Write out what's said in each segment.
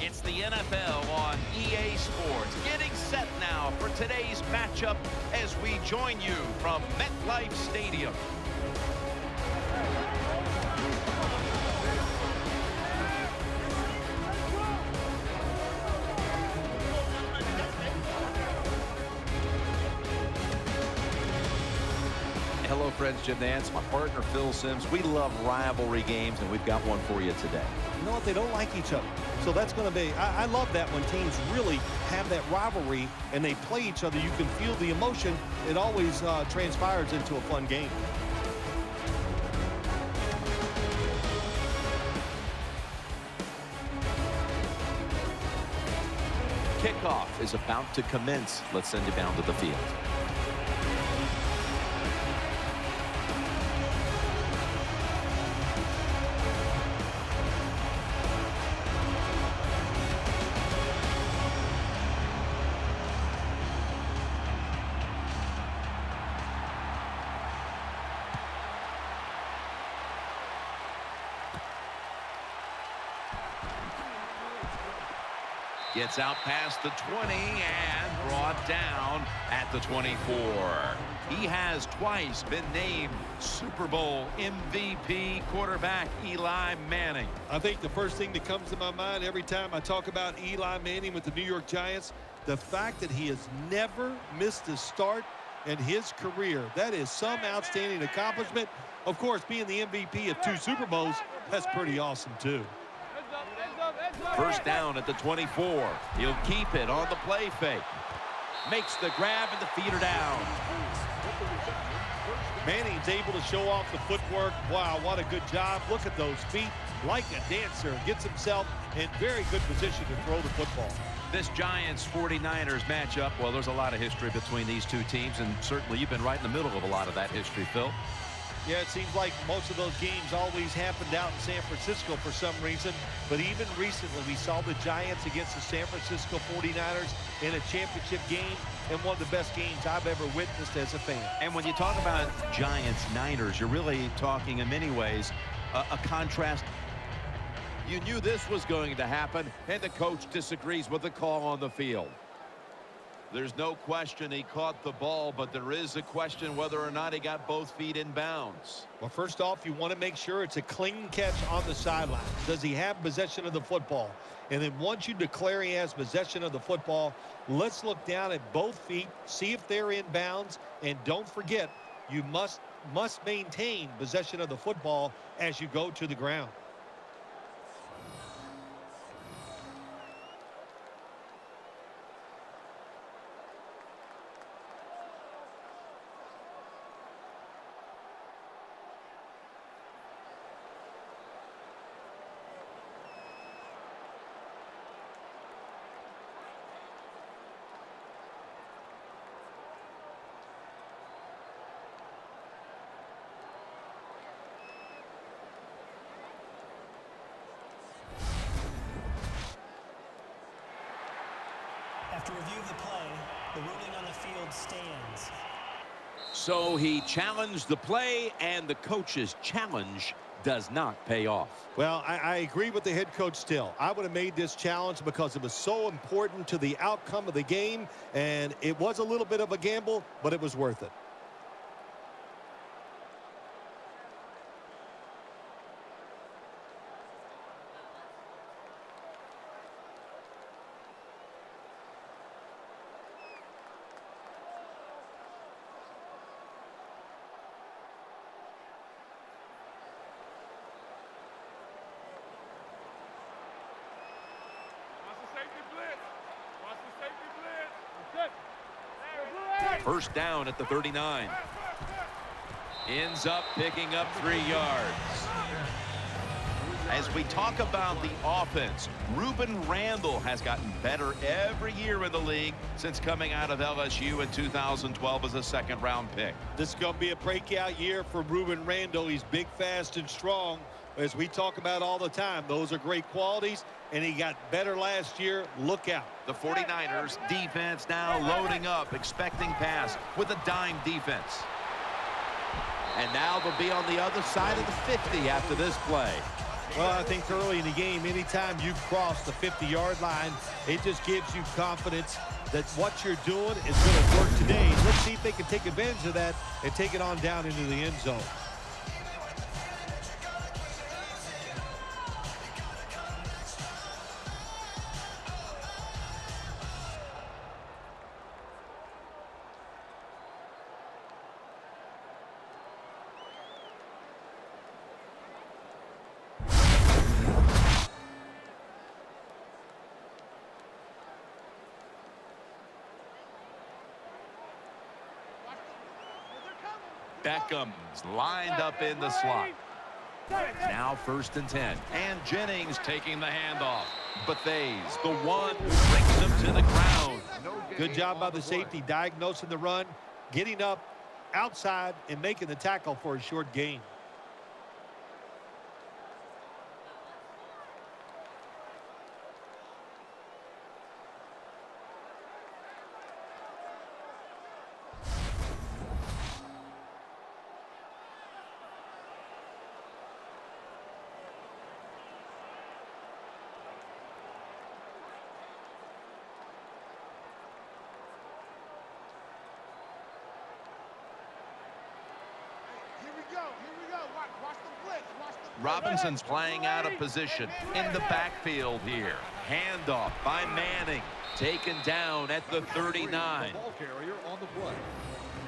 It's the NFL on EA Sports, getting set now for today's matchup as we join you from MetLife Stadium. Hello, friends. Jim Nance, my partner Phil Simms. We love rivalry games, and we've got one for you today. You know what? They don't like each other. So that's going to be, I love that when teams really have that rivalry and they play each other. You can feel the emotion. It always transpires into a fun game. Kickoff is about to commence. Let's send you down to the field. Gets out past the 20 and brought down at the 24. He has twice been named Super Bowl MVP quarterback Eli Manning. I think the first thing that comes to my mind every time I talk about Eli Manning with the New York Giants, the fact that he has never missed a start in his career. That is some outstanding accomplishment. Of course, being the MVP of 2 Super Bowls, that's pretty awesome too. First down at the 24. He'll keep it on the play fake. Makes the grab and the feeder down. Manning's able to show off the footwork. Wow, what a good job. Look at those feet. Like a dancer. Gets himself in very good position to throw the football. This Giants-49ers matchup, well, there's a lot of history between these two teams, and certainly you've been right in the middle of a lot of that history, Phil. Yeah, it seems like most of those games always happened out in San Francisco for some reason. But even recently, we saw the Giants against the San Francisco 49ers in a championship game, and one of the best games I've ever witnessed as a fan. And when you talk about Giants-Niners, you're really talking in many ways a contrast. You knew this was going to happen, and the coach disagrees with the call on the field. There's no question he caught the ball, but there is a question whether or not he got both feet in bounds. Well, first off, you want to make sure it's a clean catch on the sideline. Does he have possession of the football? And then once you declare he has possession of the football, let's look down at both feet, see if they're in bounds, and don't forget, you must maintain possession of the football as you go to the ground. After review of the play, the ruling on the field stands. So he challenged the play, and the coach's challenge does not pay off. Well, I agree with the head coach still. I would have made this challenge because it was so important to the outcome of the game, and it was a little bit of a gamble, but it was worth it. First down at the 39. Ends up picking up 3 yards. As we talk about the offense, Ruben Randle has gotten better every year in the league since coming out of LSU in 2012 as a second-round pick. This is going to be a breakout year for Ruben Randle. He's big, fast, and strong. As we talk about all the time, those are great qualities, and he got better last year. Look out. The 49ers defense now loading up, expecting pass with a dime defense. And now they'll be on the other side of the 50 after this play. Well, I think early in the game, anytime you cross the 50-yard line, it just gives you confidence that what you're doing is going to work today. Let's see if they can take advantage of that and take it on down into the end zone. Beckham's lined up in the slot. Now 1st and 10. And Jennings taking the handoff. Bethay's the one who brings him to the ground. Good job by the safety, diagnosing the run, getting up outside, and making the tackle for a short gain. Robinson's playing out of position in the backfield here. Handoff by Manning. Taken down at the 39.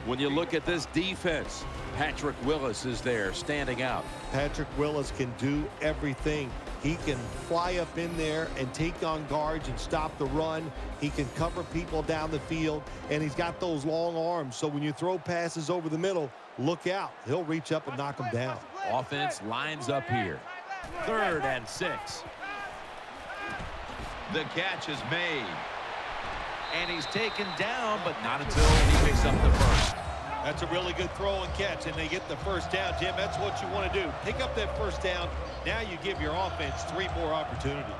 When you look at this defense, Patrick Willis is there standing out. Patrick Willis can do everything. He can fly up in there and take on guards and stop the run. He can cover people down the field, and he's got those long arms. So when you throw passes over the middle, look out. He'll reach up and knock them down. Offense lines up here. 3rd and 6. The catch is made. And he's taken down, but not until he picks up the first. That's a really good throw and catch, and they get the first down, Jim. That's what you want to do. Pick up that first down. Now you give your offense 3 more opportunities.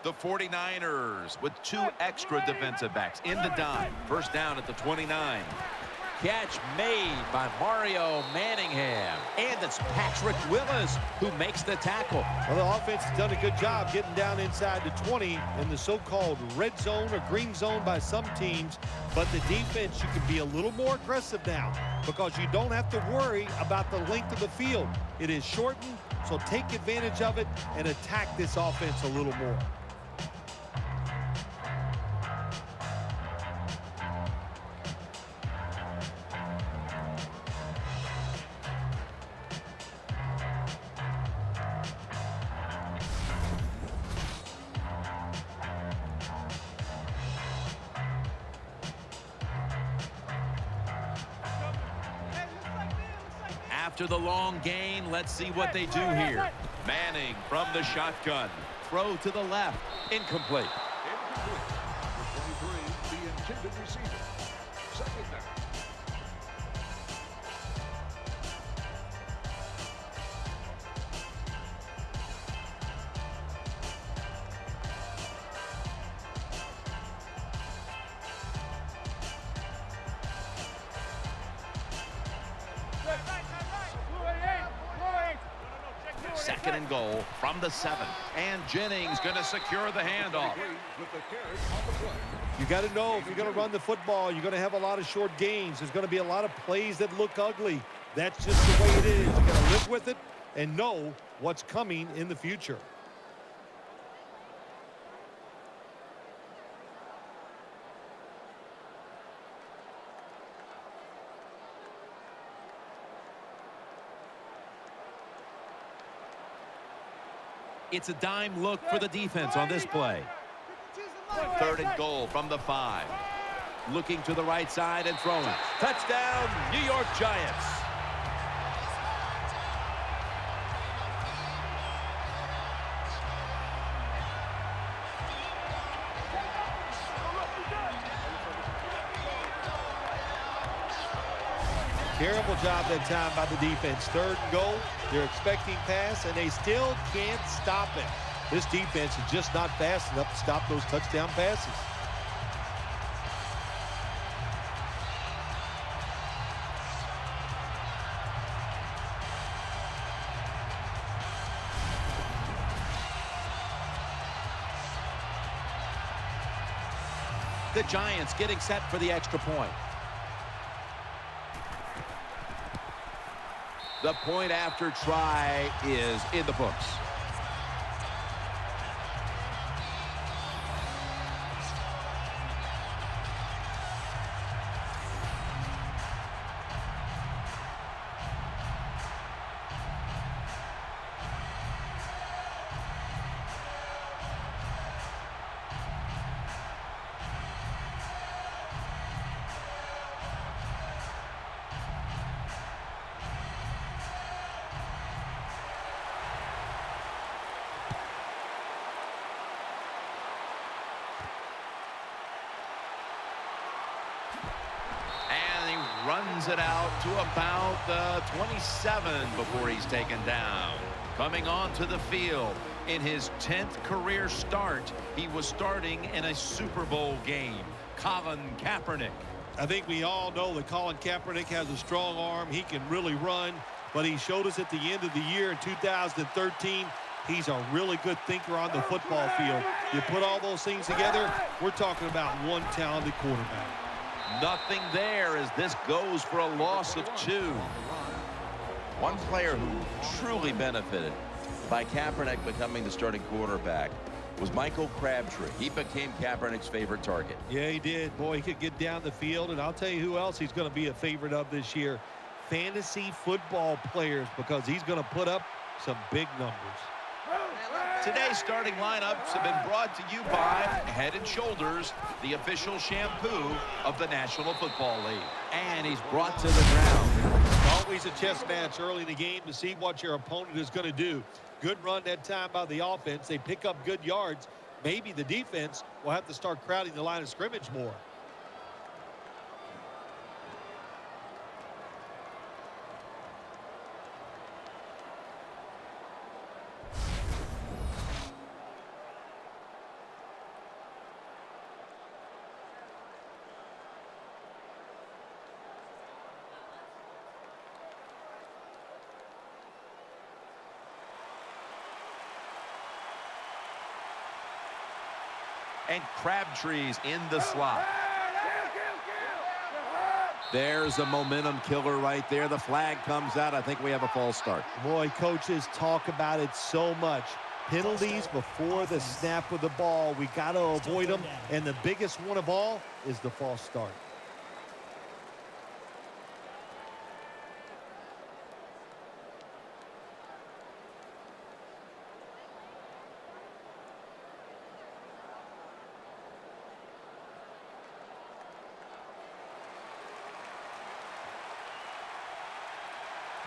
The 49ers with 2 extra defensive backs in the dime. First down at the 29. Catch made by Mario Manningham. And it's Patrick Willis who makes the tackle. Well, the offense has done a good job getting down inside the 20 in the so-called red zone or green zone by some teams. But the defense, you can be a little more aggressive now because you don't have to worry about the length of the field. It is shortened, so take advantage of it and attack this offense a little more. After the long gain, let's see what they do here. Manning from the shotgun. Throw to the left. Incomplete. Incomplete. The 23, the intended receiver. 2nd down. Second and goal from the 7. And Jennings going to secure the handoff. You got to know if you're going to run the football, you're going to have a lot of short gains. There's going to be a lot of plays that look ugly. That's just the way it is. You got to live with it and know what's coming in the future. It's a dime look for the defense on this play. 3rd and goal from the 5. Looking to the right side and throwing. Touchdown, New York Giants. Terrible job that time by the defense. 3rd and goal. They're expecting pass, and they still can't stop it. This defense is just not fast enough to stop those touchdown passes. The Giants getting set for the extra point. The point after try is in the books. Runs it out to about the 27 before he's taken down. Coming onto the field in his 10th career start, he was starting in a Super Bowl game. Colin Kaepernick. I think we all know that Colin Kaepernick has a strong arm. He can really run, but he showed us at the end of the year in 2013 he's a really good thinker on the football field. You put all those things together, we're talking about one talented quarterback. Nothing there as this goes for a loss of 2. One player who truly benefited by Kaepernick becoming the starting quarterback was Michael Crabtree. He became Kaepernick's favorite target. Yeah, he did. Boy, he could get down the field, and I'll tell you who else he's going to be a favorite of this year. Fantasy football players, because he's going to put up some big numbers. Today's starting lineups have been brought to you by Head & Shoulders, the official shampoo of the National Football League. And he's brought to the ground. Always a chess match early in the game to see what your opponent is going to do. Good run that time by the offense. They pick up good yards. Maybe the defense will have to start crowding the line of scrimmage more. And Crabtree's in the slot. There's a momentum killer right there. The flag comes out. I think we have a false start. Boy, coaches talk about it so much. Penalties before the snap of the ball. We got to avoid them. And the biggest one of all is the false start.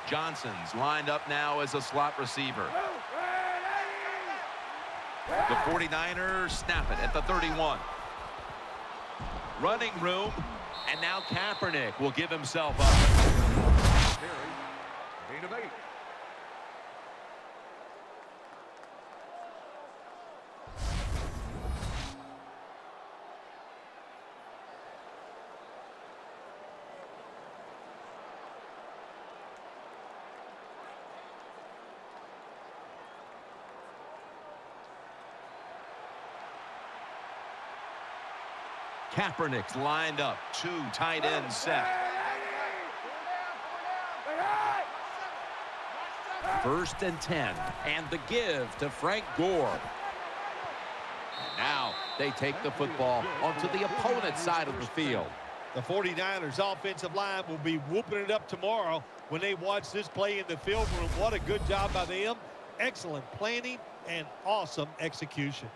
Johnson's lined up now as a slot receiver. The 49ers snap it at the 31. Running room, and now Kaepernick will give himself up. Gain of 8. Kaepernick's lined up. 2 tight ends set. First and 10. And the give to Frank Gore. And now they take the football onto the opponent's side of the field. The 49ers offensive line will be whooping it up tomorrow when they watch this play in the film room. What a good job by them. Excellent planning and awesome execution.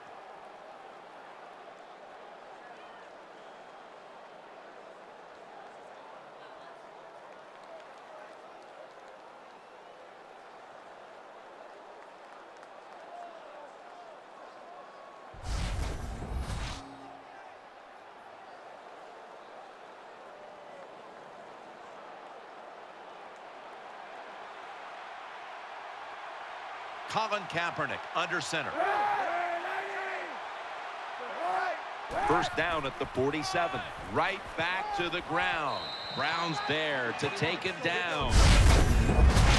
Colin Kaepernick under center. First down at the 47. Right back to the ground. Brown's there to take him down.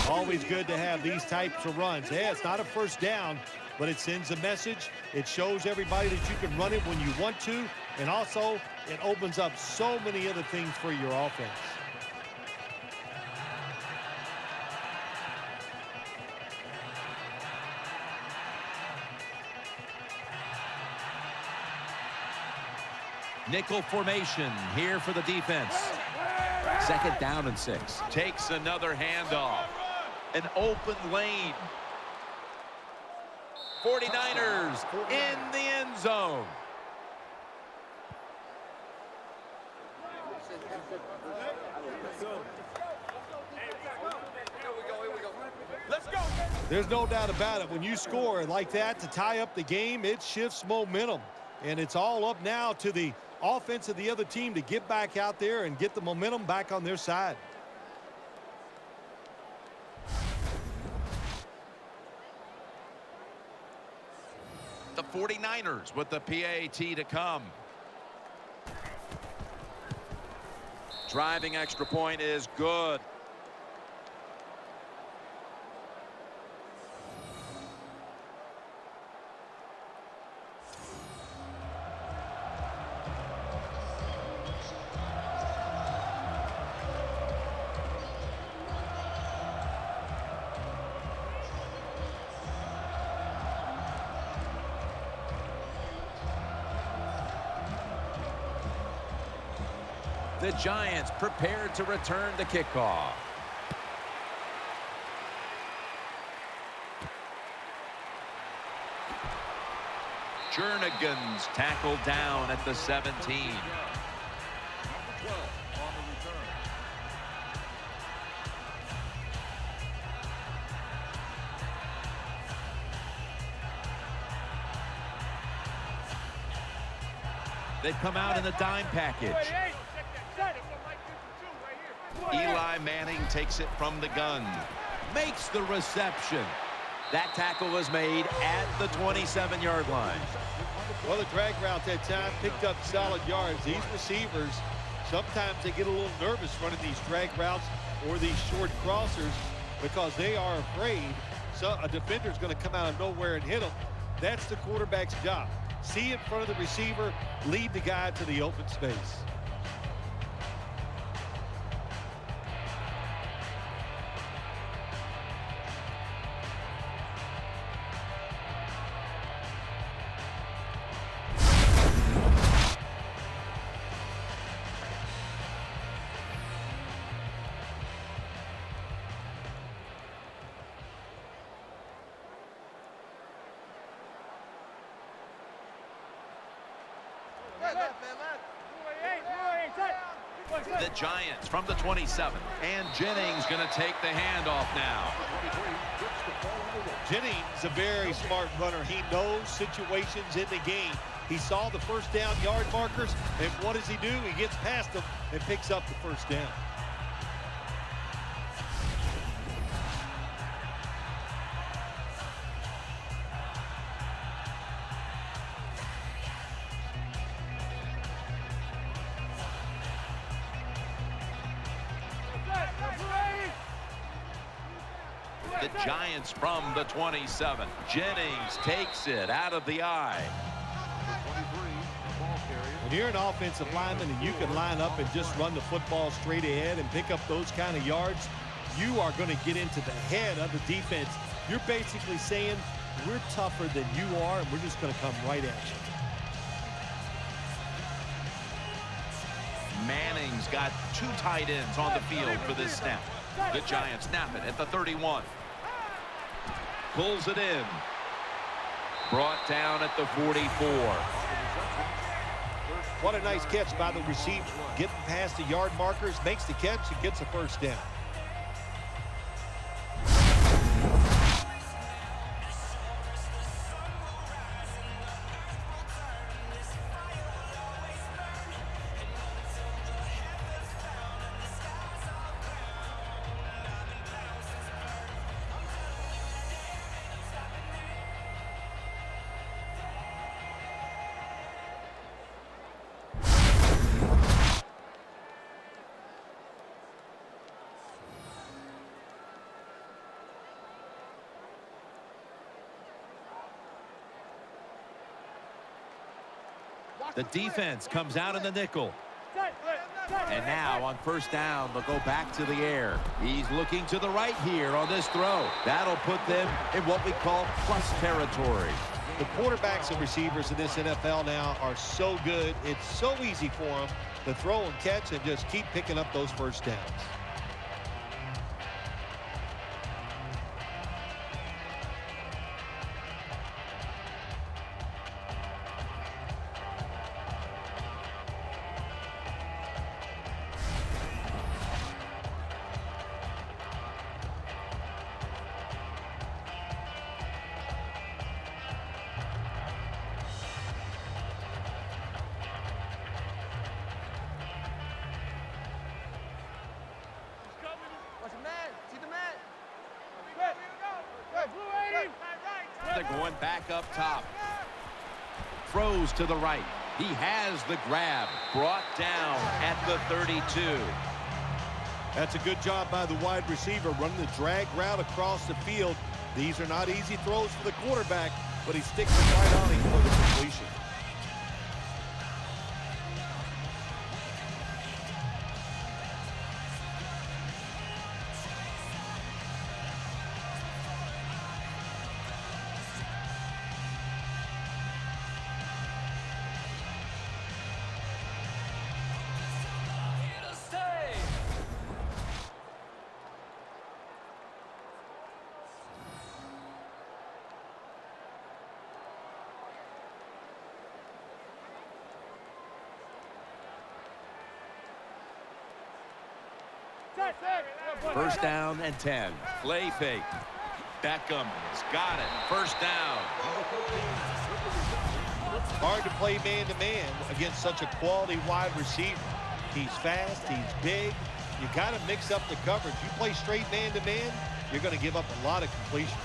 Always good to have these types of runs. Yeah, it's not a first down, but it sends a message. It shows everybody that you can run it when you want to, and also it opens up so many other things for your offense. Nickel formation here for the defense. Second down and 6. Takes another handoff. An open lane. 49ers in the end zone. Let's go. There's no doubt about it. When you score like that to tie up the game, it shifts momentum. And it's all up now to the offense of the other team to get back out there and get the momentum back on their side. The 49ers with the PAT to come. Driving extra point is good. The Giants prepared to return the kickoff. Jernigan's tackled down at the 17. Number 12 on the return. They've come out in the dime package. Eli Manning takes it from the gun. Makes the reception. That tackle was made at the 27-yard line. Well, the drag route that time picked up solid yards. These receivers, sometimes they get a little nervous running these drag routes or these short crossers because they are afraid a defender's going to come out of nowhere and hit them. That's the quarterback's job. See in front of the receiver, lead the guy to the open space. The Giants from the 27. And Jennings going to take the handoff now. Jennings, a very smart runner. He knows situations in the game. He saw the first down yard markers, and what does he do? He gets past them and picks up the first down. The Giants from the 27. Jennings takes it out of the eye. When you're an offensive lineman and you can line up and just run the football straight ahead and pick up those kind of yards, you are going to get into the head of the defense. You're basically saying, we're tougher than you are, and we're just going to come right at you. Manning's got 2 tight ends on the field for this snap. The Giants snap it at the 31. Pulls it in. Brought down at the 44. What a nice catch by the receiver. Getting past the yard markers, makes the catch, and gets a first down. The defense comes out in the nickel. And now on first down, they'll go back to the air. He's looking to the right here on this throw. That'll put them in what we call plus territory. The quarterbacks and receivers in this NFL now are so good. It's so easy for them to throw and catch and just keep picking up those first downs. They're going back up top. Throws to the right. He has the grab. Brought down at the 32. That's a good job by the wide receiver running the drag route across the field. These are not easy throws for the quarterback, but he sticks it right on him for the completion. First down and 10. Play fake. Beckham's got it. First down. Hard to play man-to-man against such a quality wide receiver. He's fast. He's big. You got to mix up the coverage. You play straight man-to-man, you're going to give up a lot of completion.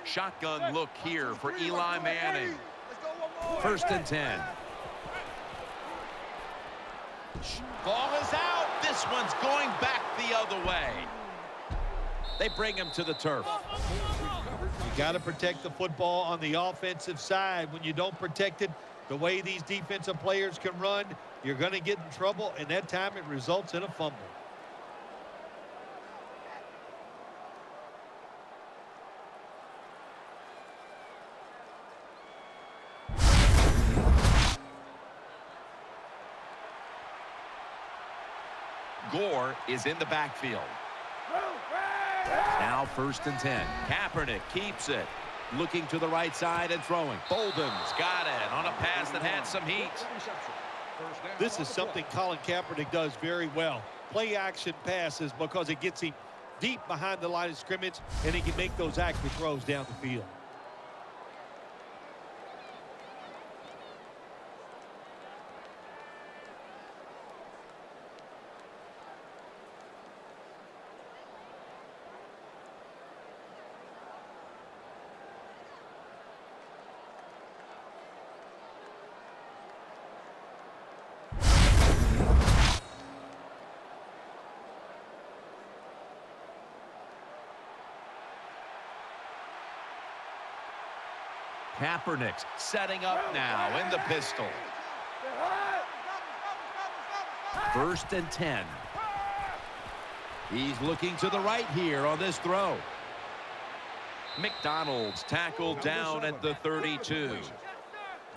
Shotgun look here for Eli Manning. First and 10. Ball is out. This one's going back the other way. They bring him to the turf. You got to protect the football on the offensive side. When you don't protect it, the way these defensive players can run, you're going to get in trouble, and that time it results in a fumble. Gore is in the backfield. Now first and 10. Kaepernick keeps it. Looking to the right side and throwing. Bolden's got it on a pass that had some heat. This is something Colin Kaepernick does very well. Play action passes because it gets him deep behind the line of scrimmage, and he can make those accurate throws down the field. Kaepernick's setting up now in the pistol. First and 10. He's looking to the right here on this throw. McDonald's tackled down at the 32.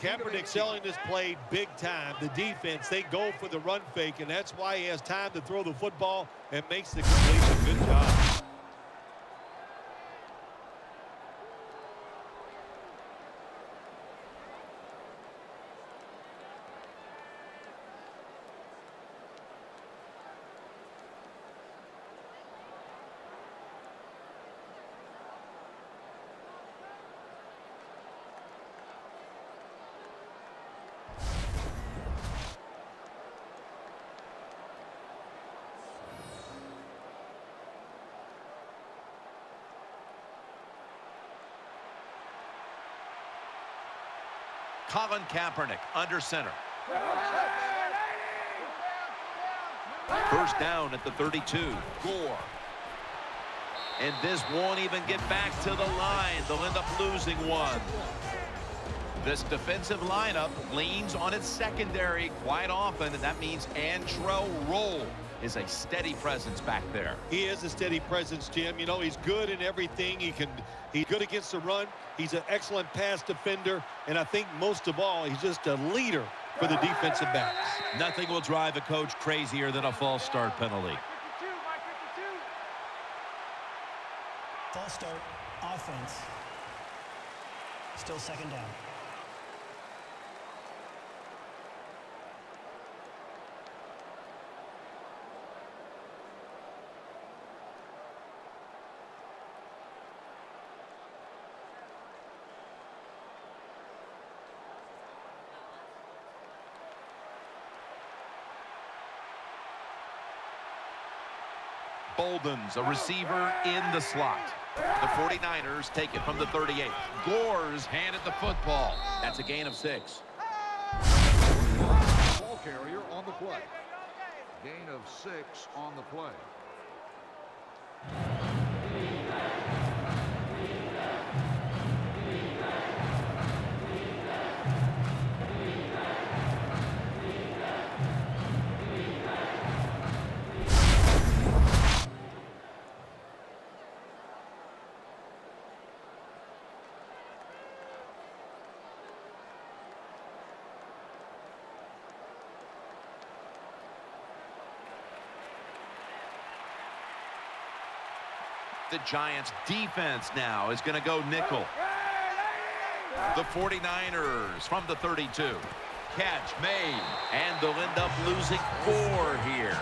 Kaepernick selling this play big time. The defense, they go for the run fake, and that's why he has time to throw the football and makes the completion. Good job. Colin Kaepernick under center. First down at the 32. Gore. And this won't even get back to the line. They'll end up losing one. This defensive lineup leans on its secondary quite often, and that means Antrell Roll is a steady presence back there. He is a steady presence, Jim. You know, he's good in everything. He's good against the run. He's an excellent pass defender, and I think most of all, he's just a leader for the defensive backs. Nothing will drive a coach crazier than a false start penalty. False start, offense. Still second down. Bolden's a receiver in the slot. The 49ers take it from the 38. Gore's handed the football. That's a gain of 6. Ball carrier on the play. Gain of 6 on the play. The Giants defense now is going to go nickel. The 49ers from the 32. Catch made, and they'll end up losing 4 here.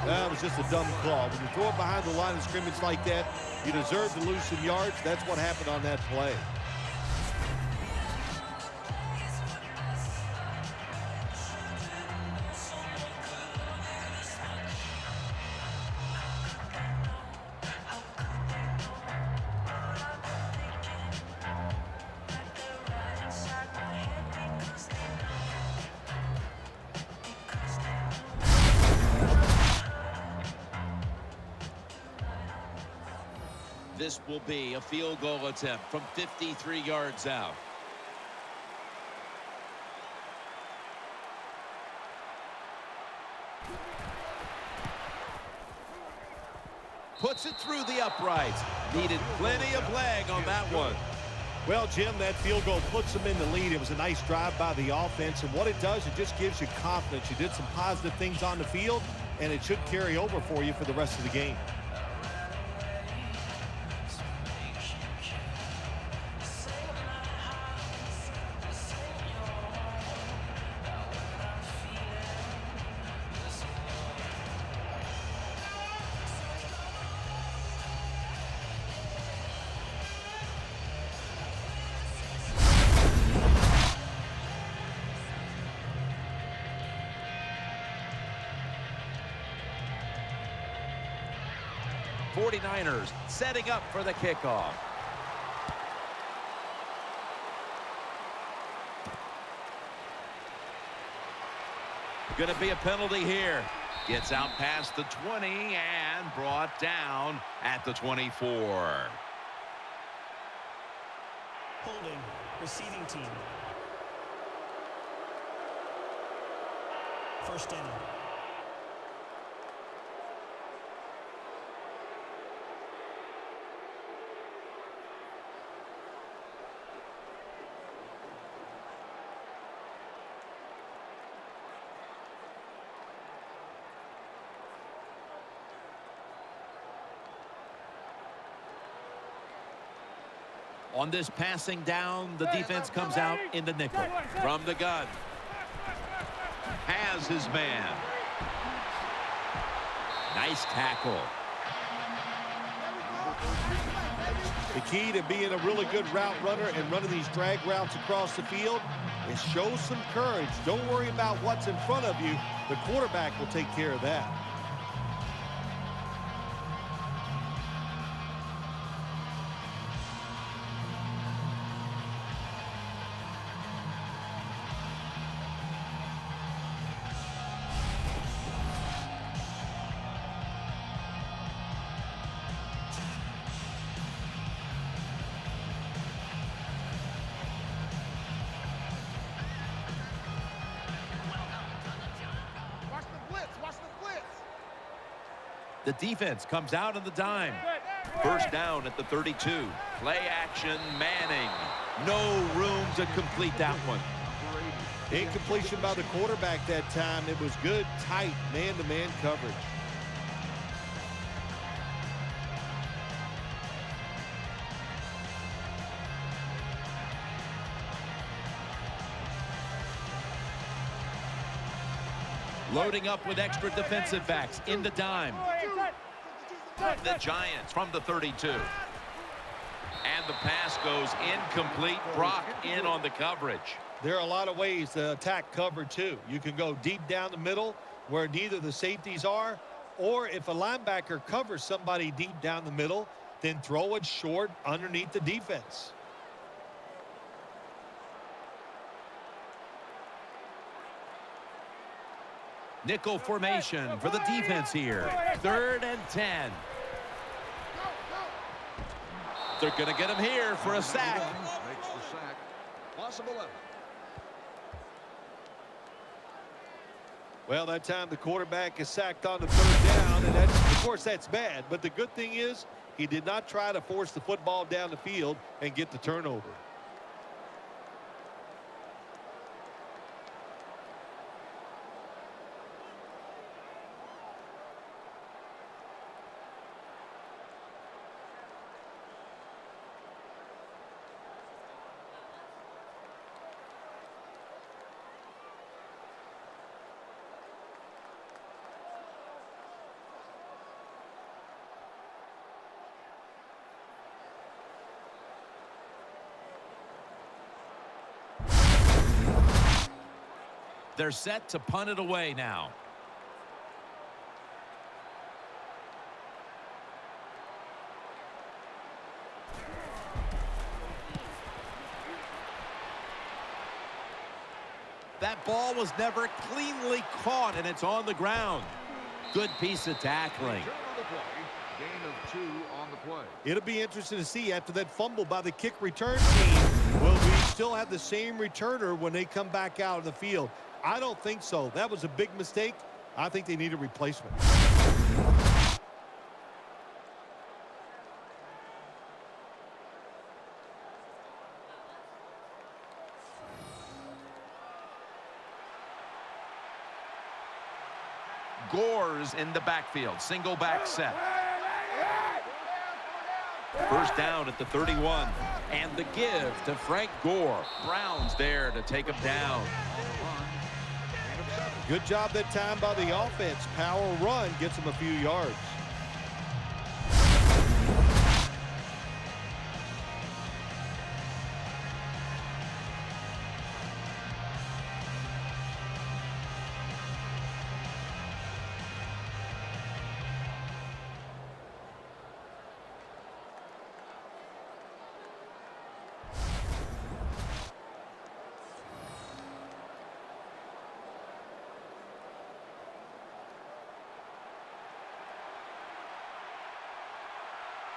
That was just a dumb call. When you throw it behind the line of scrimmage like that, you deserve to lose some yards. That's what happened on that play. This will be a field goal attempt from 53 yards out. Puts it through the uprights. Needed plenty of leg on that one. Well, Jim, that field goal puts them in the lead. It was a nice drive by the offense, and what it does, it just gives you confidence. You did some positive things on the field, and it should carry over for you for the rest of the game. '49ers setting up for the kickoff. Going to be a penalty here. Gets out past the 20 and brought down at the 24. Holding, receiving team. First down. On this passing down, the defense comes out in the nickel. From the gun. Has his man. Nice tackle. The key to being a really good route runner and running these drag routes across the field is show some courage. Don't worry about what's in front of you. The quarterback will take care of that. The defense comes out on the dime. First down at the 32. Play action, Manning. No room to complete that one. Incompletion by the quarterback that time. It was good, tight, man-to-man coverage. Loading up with extra defensive backs in the dime. The Giants from the 32. And the pass goes incomplete. Brock in on the coverage. There are a lot of ways to attack cover two. You can go deep down the middle where neither the safeties are, or if a linebacker covers somebody deep down the middle, then throw it short underneath the defense. Nickel formation for the defense here. 3rd and 10. They're going to get him here for a sack. Makes the sack. Loss of 11. Well, that time the quarterback is sacked on the 3rd down, and that's, of course, that's bad. But the good thing is he did not try to force the football down the field and get the turnover. They're set to punt it away now. That ball was never cleanly caught, and it's on the ground. Good piece of tackling. Turn on the play. Gain of 2 on the play. It'll be interesting to see after that fumble by the kick return team. Will we still have the same returner when they come back out of the field? I don't think so. That was a big mistake. I think they need a replacement. Gore's in the backfield. Single back set. First down at the 31. And the give to Frank Gore. Brown's there to take him down. Good job that time by the offense. Power run gets them a few yards.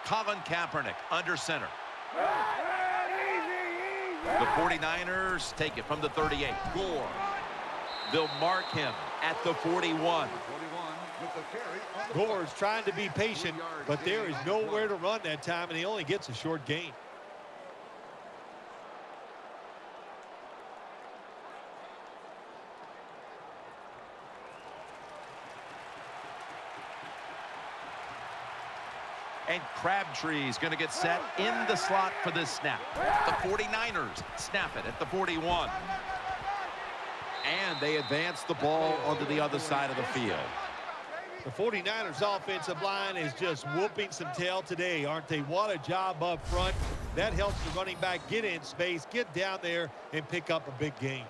Colin Kaepernick under center. The 49ers take it from the 38. Gore. They'll mark him at the 41. 41 with the carry on the Gore's trying to be patient, but there is nowhere to run that time, and he only gets a short gain. And Crabtree's going to get set in the slot for this snap. The 49ers snap it at the 41. And they advance the ball onto the other side of the field. The 49ers offensive line is just whooping some tail today, aren't they? What a job up front. That helps the running back get in space, get down there, and pick up a big gain.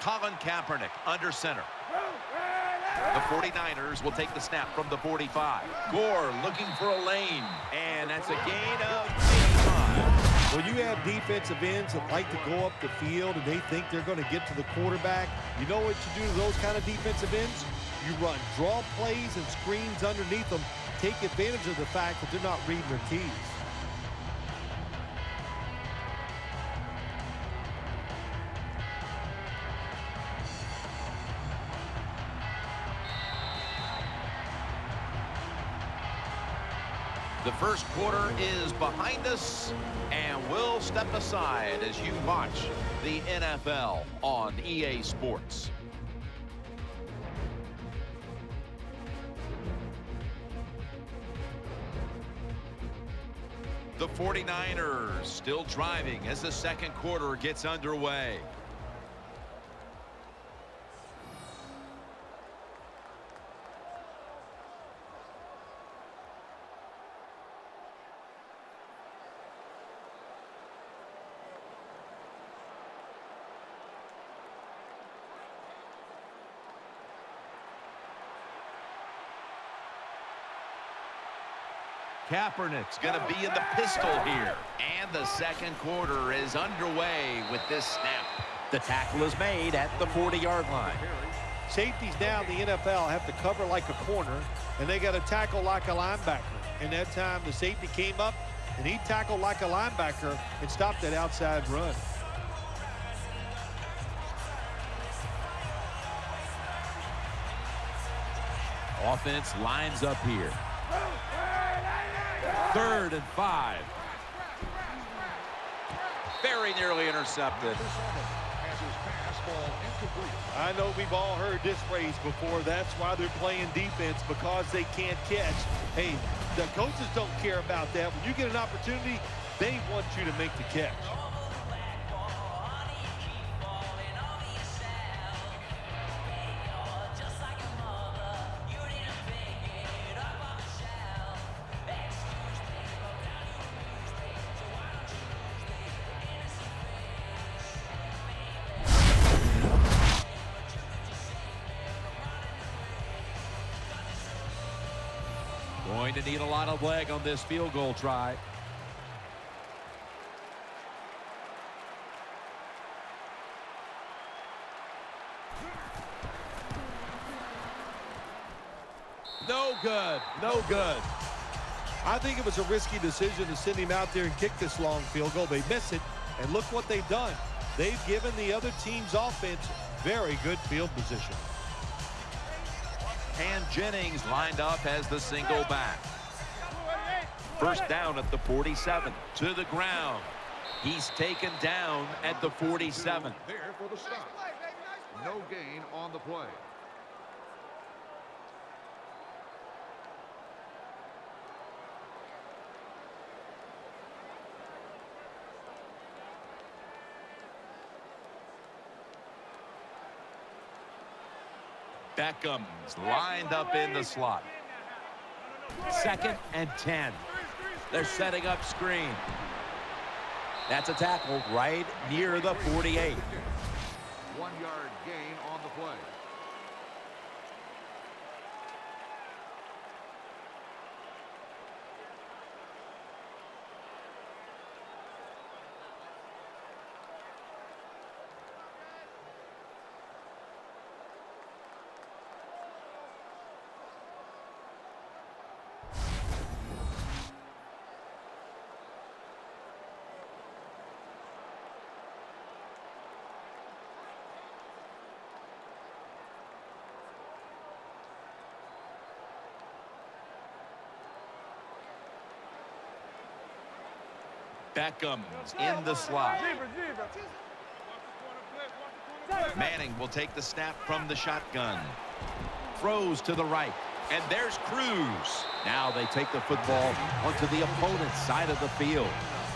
Colin Kaepernick under center. The 49ers will take the snap from the 45. Gore looking for a lane. And that's a gain of 85. When you have defensive ends that like to go up the field and they think they're going to get to the quarterback, you know what you do to those kind of defensive ends? You run draw plays and screens underneath them. Take advantage of the fact that they're not reading their keys. The first quarter is behind us, and we'll step aside as you watch the NFL on EA Sports. The 49ers still driving as the second quarter gets underway. Kaepernick's going to be in the pistol here. And the second quarter is underway with this snap. The tackle is made at the 40-yard line. Safeties now in the NFL have to cover like a corner, and they got to tackle like a linebacker. And that time the safety came up, and he tackled like a linebacker and stopped that outside run. Offense lines up here. 3rd and 5. Very nearly intercepted. I know we've all heard this phrase before. That's why they're playing defense, because they can't catch. Hey, the coaches don't care about that. When you get an opportunity, they want you to make the catch. Going to need a lot of leg on this field goal try. No good. No good. I think it was a risky decision to send him out there and kick this long field goal. They miss it, and look what they've done. They've given the other team's offense very good field position. And Jennings lined up as the single back. First down at the 47. To the ground. He's taken down at the 47. There for the stop. No gain on the play. Beckham's lined up in the slot. 2nd and 10. They're setting up screen. That's a tackle right near the 48. 1-yard gain on the play. Beckham's in the slot. Manning will take the snap from the shotgun. Throws to the right. And there's Cruz. Now they take the football onto the opponent's side of the field.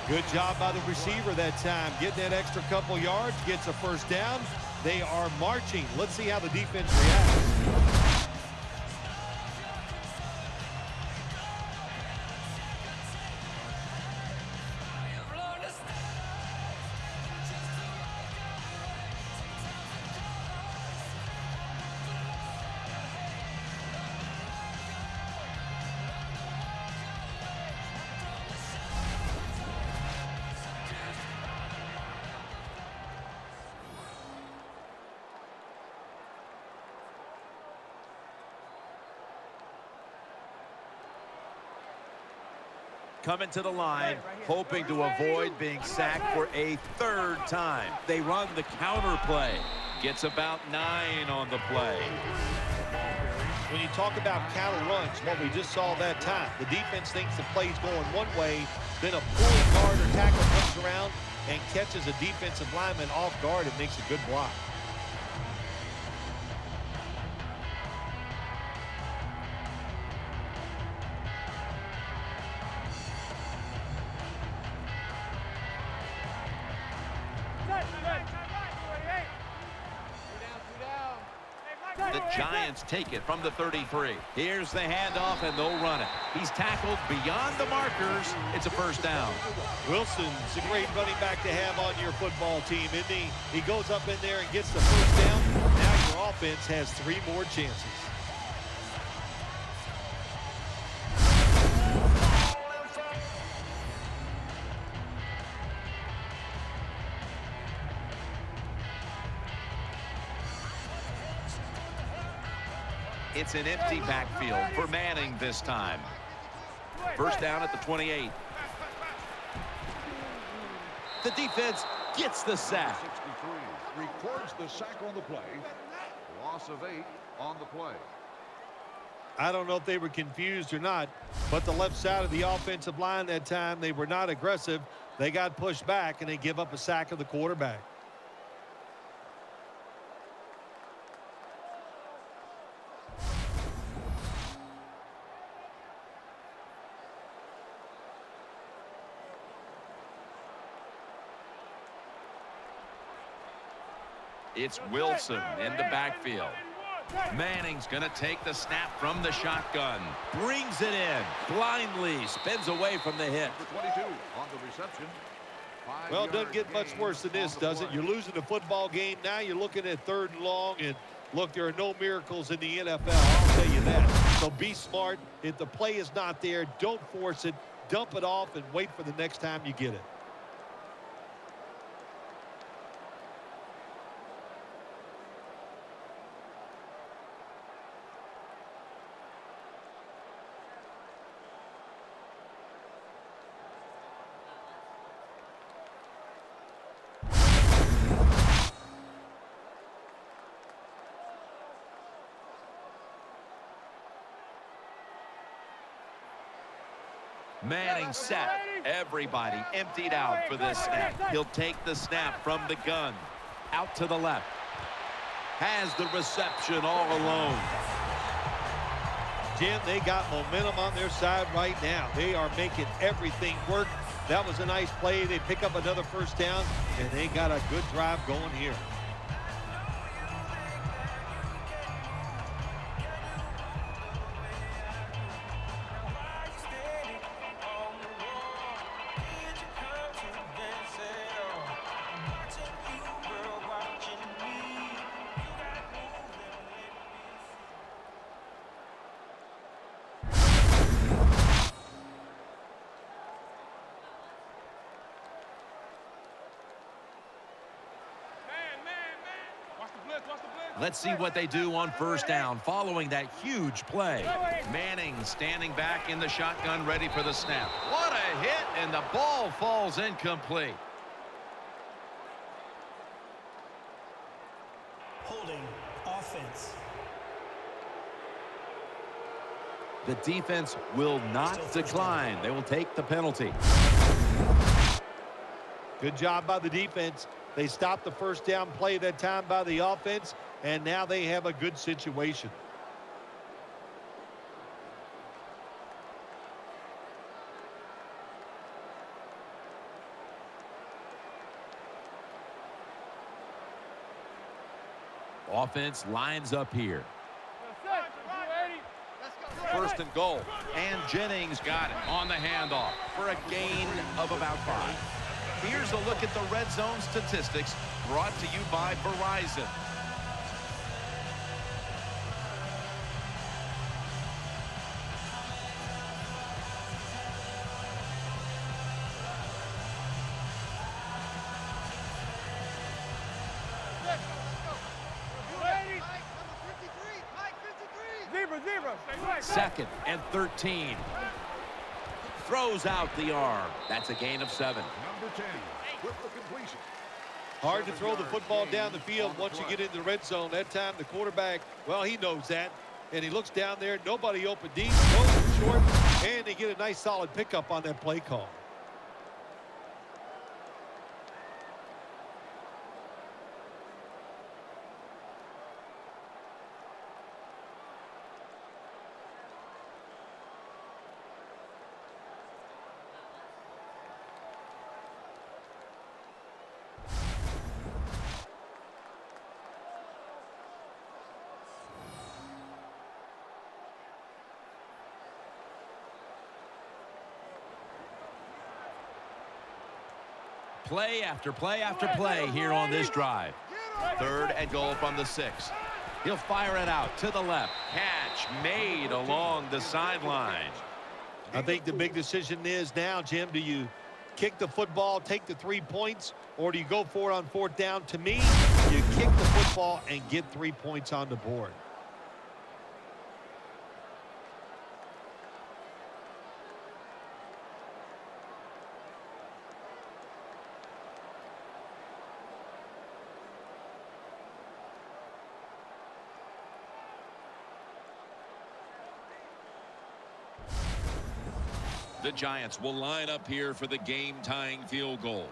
Good job by the receiver that time. Getting that extra couple yards, gets a first down. They are marching. Let's see how the defense reacts. coming to the line, hoping to avoid being sacked for a third time. They run the counter play. Gets about 9 on the play. When you talk about counter runs, what we just saw that time, the defense thinks the play's going one way, then a pulling guard or tackle comes around and catches a defensive lineman off guard and makes a good block. The Giants take it from the 33. Here's the handoff, and they'll run it. He's tackled beyond the markers. It's a first down. Wilson's a great running back to have on your football team, isn't he? He goes up in there and gets the first down. Now your offense has 3 more chances. It's an empty backfield for Manning this time. First down at the 28. The defense gets the sack. 63 records the sack on the play. Loss of 8 on the play. I don't know if they were confused or not, but the left side of the offensive line that time, they were not aggressive. They got pushed back, and they give up a sack of the quarterback. It's Wilson in the backfield. Manning's going to take the snap from the shotgun. Brings it in. Blindly spins away from the hit. Number 22 on the reception. Well, it doesn't get much worse than this, does it? You're losing a football game. Now you're looking at 3rd and long. And, look, there are no miracles in the NFL. I'll tell you that. So be smart. If the play is not there, don't force it. Dump it off and wait for the next time you get it. Manning set. Everybody emptied out for this snap. He'll take the snap from the gun. Out to the left. Has the reception all alone. Jim, they got momentum on their side right now. They are making everything work. That was a nice play. They pick up another first down, and they got a good drive going here. Let's see what they do on first down following that huge play. Manning standing back in the shotgun, ready for the snap. What a hit, and the ball falls incomplete. Holding offense. The defense will not decline. They will take the penalty. Good job by the defense. They stopped the first down play that time by the offense, and now they have a good situation. Offense lines up here. First and goal. And Jennings got it on the handoff for a gain of about 5. Here's a look at the red zone statistics brought to you by Verizon. Second and 13. throws out the arm. That's a gain of 7. Number 10 with the completion. Hard to throw the football down the field once you get into the red zone. That time the quarterback, well, he knows that. And he looks down there, nobody open deep, goes short, and they get a nice solid pickup on that play call. Play after play after play here on this drive. 3rd and goal from the 6. He'll fire it out to the left. Catch made along the sideline. I think the big decision is now, Jim, do you kick the football, take the 3 points, or do you go for it on 4th down? To me, you kick the football and get 3 points on the board. The Giants will line up here for the game-tying field goal.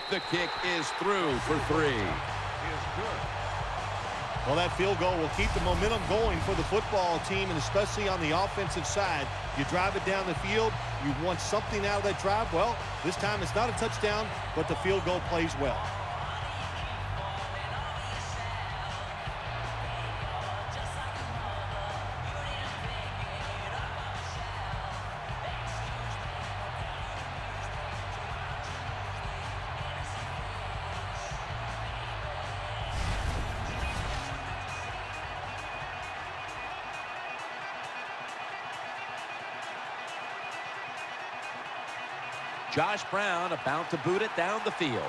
The kick is through for 3. Is good. Well, that field goal will keep the momentum going for the football team, and especially on the offensive side. You drive it down the field, you want something out of that drive. Well, this time it's not a touchdown, but the field goal plays well. Josh Brown about to boot it down the field.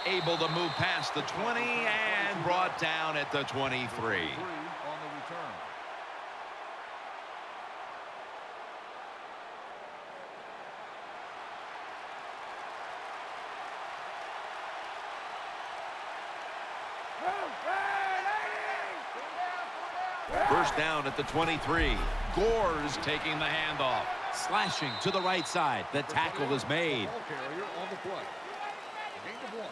Able to move past the 20 and brought down at the 23. 3 on the return. First down at the 23. Gore's taking the handoff. Slashing to the right side. The tackle is made. Ball carrier on the play. Gain of 1.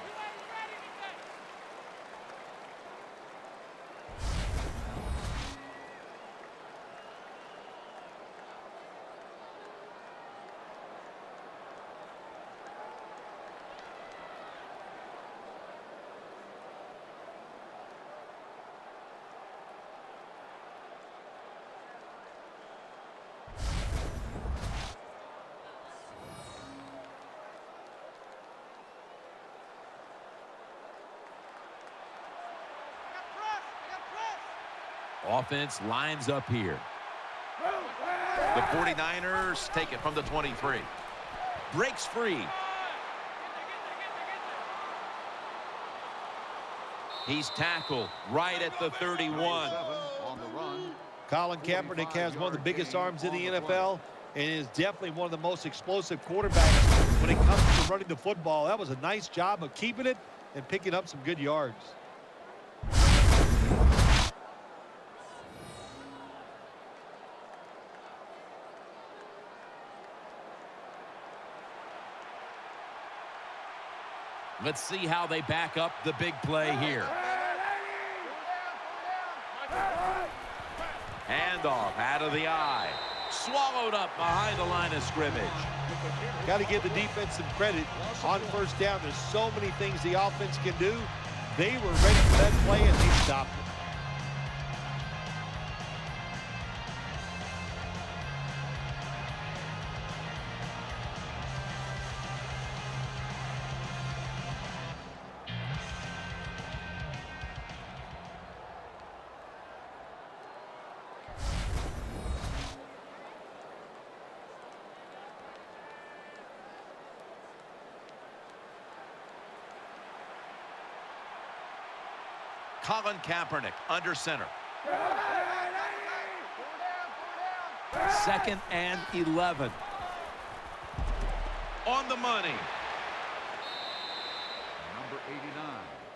Offense lines up here. The 49ers take it from the 23. Breaks free. He's tackled right at the 31. On the run. Colin Kaepernick has one of the biggest arms in the NFL and is definitely one of the most explosive quarterbacks when it comes to running the football. That was a nice job of keeping it and picking up some good yards. Let's see how they back up the big play here. Handoff out of the eye. Swallowed up behind the line of scrimmage. Got to give the defense some credit on first down. There's so many things the offense can do. They were ready for that play, and they stopped it. Colin Kaepernick under center. 2nd and 11. On the money. Number 89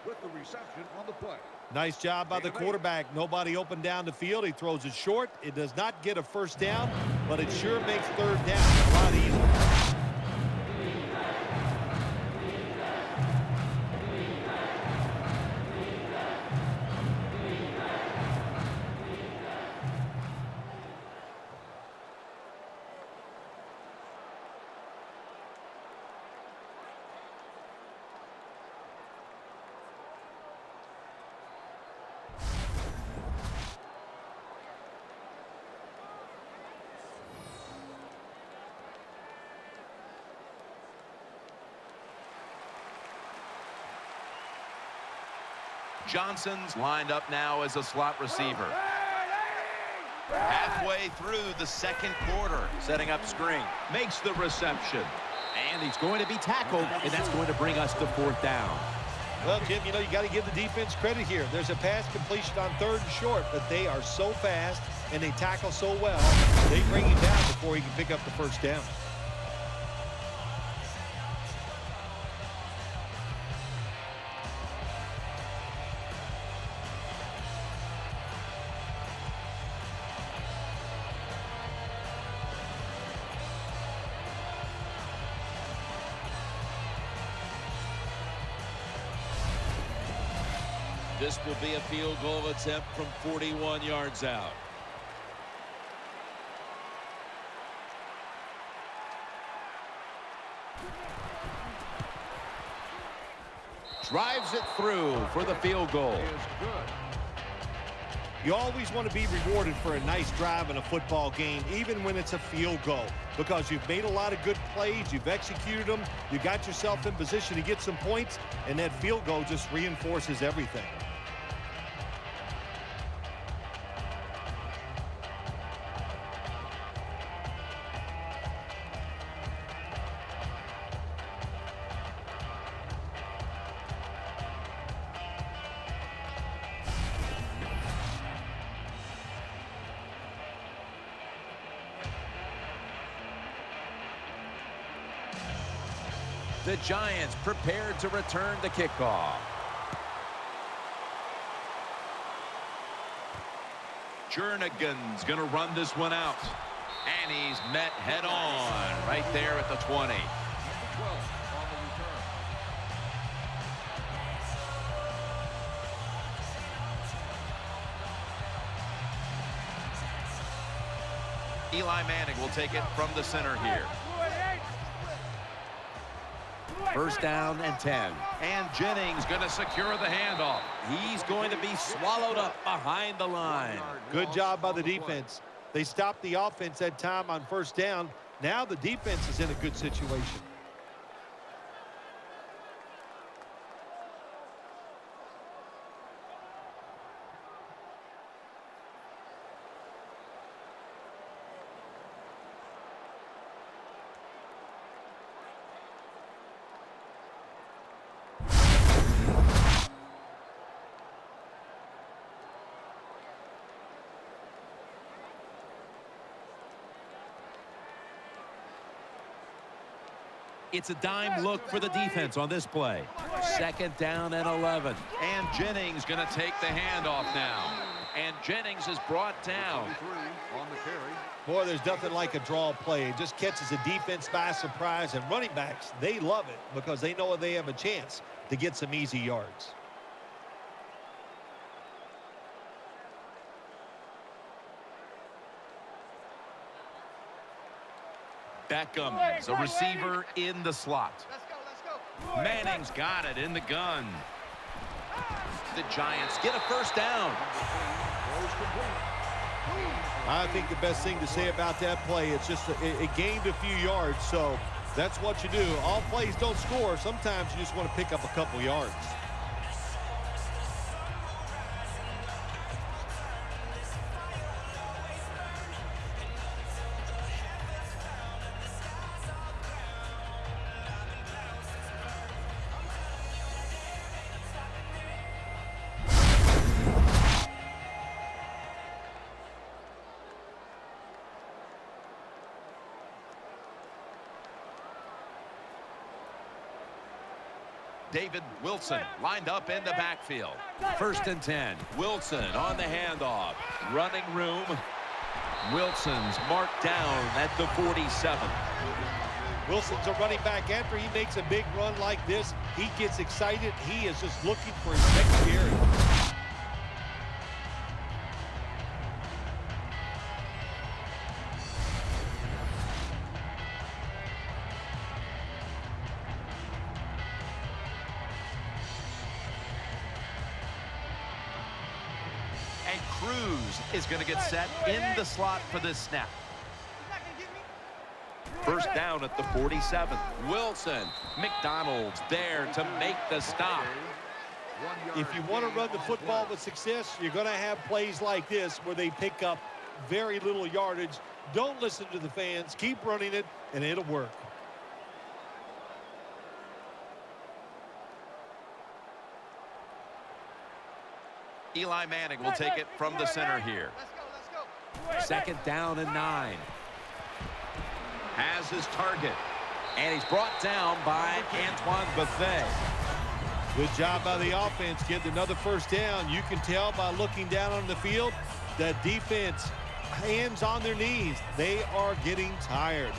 with the reception on the play. Nice job by the quarterback. Nobody open down the field. He throws it short. It does not get a first down, but it sure makes 3rd down a lot easier. Johnson's lined up now as a slot receiver. Halfway through the 2nd quarter. Setting up screen. Makes the reception. And he's going to be tackled, and that's going to bring us to 4th down. Well, Jim, you know, you got to give the defense credit here. There's a pass completion on 3rd and short, but they are so fast and they tackle so well, they bring him down before he can pick up the first down. This will be a field goal attempt from 41 yards out. Drives it through for the field goal. Is good. You always want to be rewarded for a nice drive in a football game, even when it's a field goal, because you've made a lot of good plays, you've executed them, you got yourself in position to get some points, and that field goal just reinforces everything. The Giants prepared to return the kickoff. Jernigan's going to run this one out. And he's met head on right there at the 20. Number 12 on the return. Eli Manning will take it from the center here. 1st down and 10. And Jennings going to secure the handoff. He's going to be swallowed up behind the line. Good job by the defense. They stopped the offense that time on 1st down. Now the defense is in a good situation. It's a dime look for the defense on this play. 2nd down and 11. And Jennings going to take the handoff now. And Jennings is brought down. 23 on the carry. Boy, there's nothing like a draw play. It just catches the defense by surprise, and running backs, they love it because they know they have a chance to get some easy yards. Beckham's a receiver in the slot. Manning's got it in the gun. The Giants get a 1st down. I think the best thing to say about that play, it's just it gained a few yards, so that's what you do. All plays don't score. Sometimes you just want to pick up a couple yards. David Wilson lined up in the backfield. 1st and 10. Wilson on the handoff. Running room. Wilson's marked down at the 47. Wilson's a running back. After he makes a big run like this, he gets excited. He is just looking for his next carry. And Cruz is going to get set in the slot for this snap. 1st down at the 47. Wilson. McDonald's there to make the stop. If you want to run the football with success, you're going to have plays like this where they pick up very little yardage. Don't listen to the fans. Keep running it, and it'll work. Eli Manning will take it from the center here. 2nd down and 9. Has his target. And he's brought down by Antoine Buffet. Good job by the offense getting another 1st down. You can tell by looking down on the field that defense, hands on their knees. They are getting tired.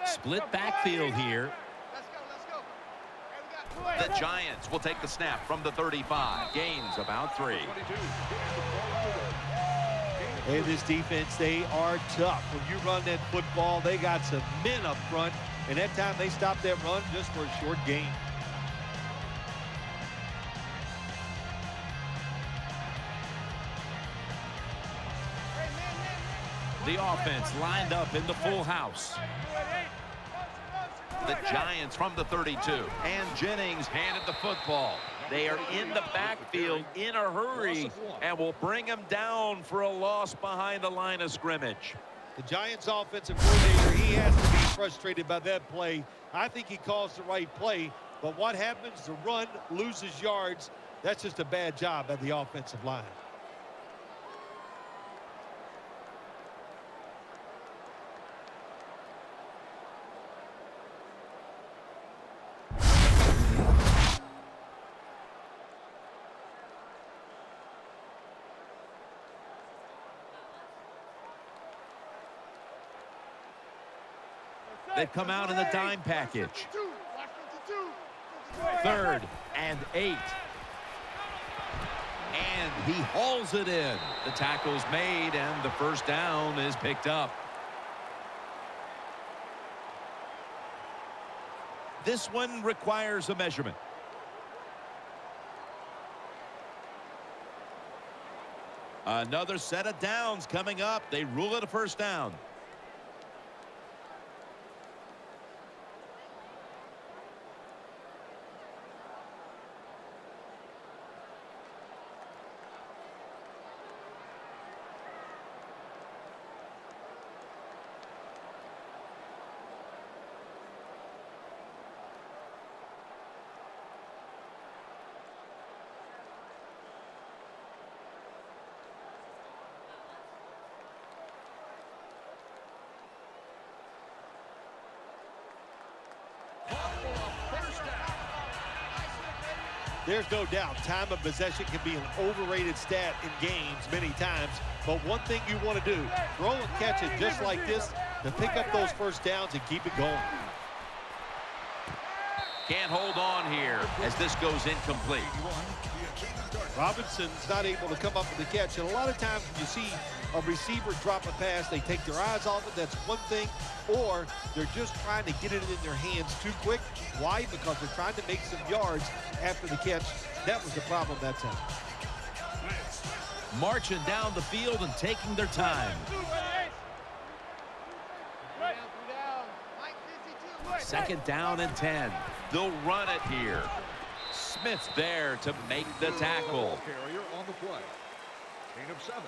Split backfield here. The Giants will take the snap from the 35. Gains about 3. Hey, this defense, they are tough. When you run that football, they got some men up front, and that time they stopped that run just for a short gain. The offense lined up in the full house. The Giants from the 32. And Jennings handed the football. They are in the backfield in a hurry and will bring him down for a loss behind the line of scrimmage. The Giants offensive coordinator, he has to be frustrated by that play. I think he calls the right play, but what happens? The run loses yards. That's just a bad job by the offensive line. They've come out in the dime package. 3rd and 8. And he hauls it in. The tackle's made, and the 1st down is picked up. This one requires a measurement. Another set of downs coming up. They rule it a 1st down. There's no doubt time of possession can be an overrated stat in games many times, but one thing you want to do, throw and catch it just like this to pick up those 1st downs and keep it going. Can't hold on here as this goes incomplete. Robinson's not able to come up with the catch, and a lot of times when you see a receiver drop a pass, they take their eyes off it. That's one thing, or they're just trying to get it in their hands too quick. Why? Because they're trying to make some yards after the catch. That was the problem that time. Marching down the field and taking their time. 2nd down and 10. They'll run it here. Smith there to make the tackle. Carrier on the play. Gain of 7.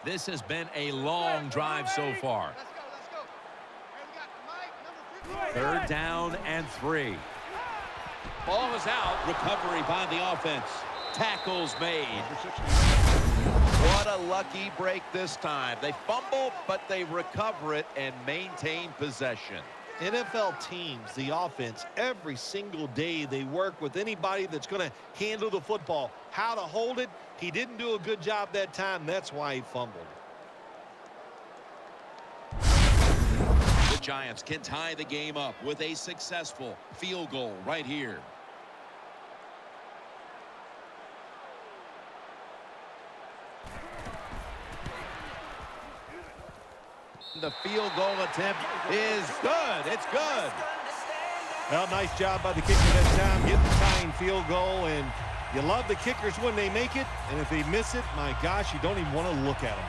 This has been a long drive so far. Third down and 3. Ball is out. Recovery by the offense. Tackles made. What a lucky break this time. They fumble, but they recover it and maintain possession. NFL teams, the offense, every single day they work with anybody that's going to handle the football. How to hold it, he didn't do a good job that time. That's why he fumbled. The Giants can tie the game up with a successful field goal right here. The field goal attempt is good. It's good. Well, nice job by the kicker that time, getting the tying field goal. And you love the kickers when they make it. And if they miss it, my gosh, you don't even want to look at them.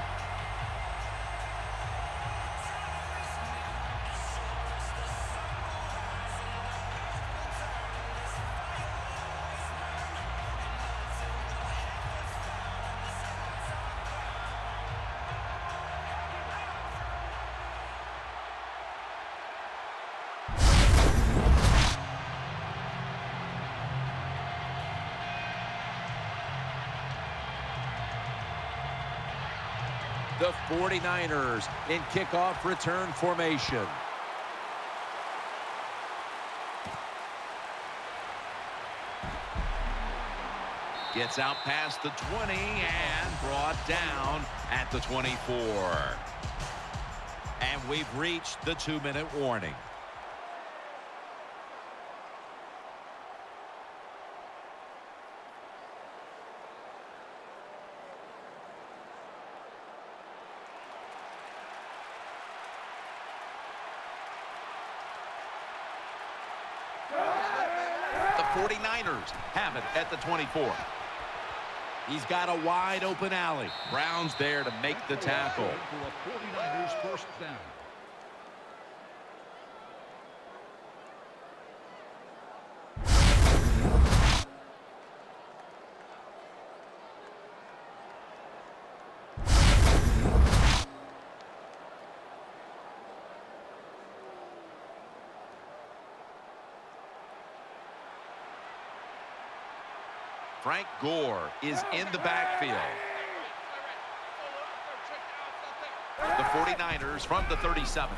The 49ers in kickoff return formation. Gets out past the 20 and brought down at the 24. And we've reached the 2-minute warning. The 49ers have it at the 24. He's got a wide open alley. Brown's there to make the tackle. For a 49ers first down. Frank Gore is in the backfield. The 49ers from the 37.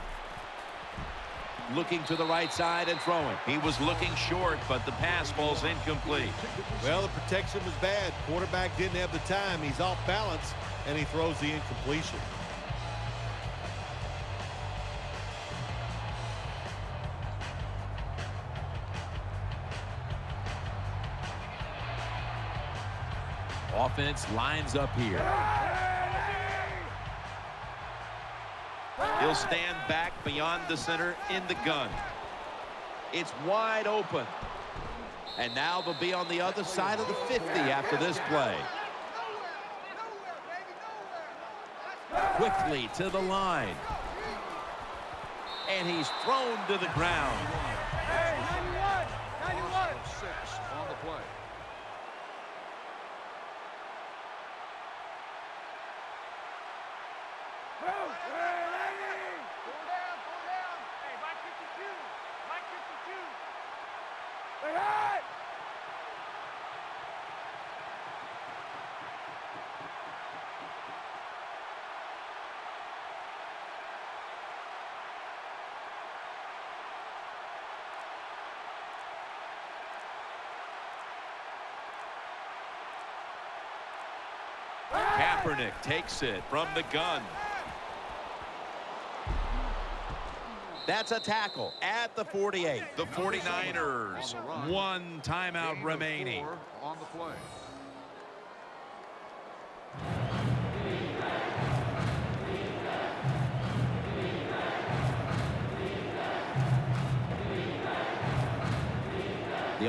Looking to the right side and throwing. He was looking short, but the pass falls incomplete. Well, the protection was bad. Quarterback didn't have the time. He's off balance, and he throws the incompletion. Offense lines up here. He'll stand back beyond the center in the gun. It's wide open. And now they'll be on the other side of the 50 after this play. Quickly to the line. And he's thrown to the ground. 6 on the play. Kaepernick takes it from the gun. That's a tackle at the 48. The 49ers, one timeout remaining. 4 on the play.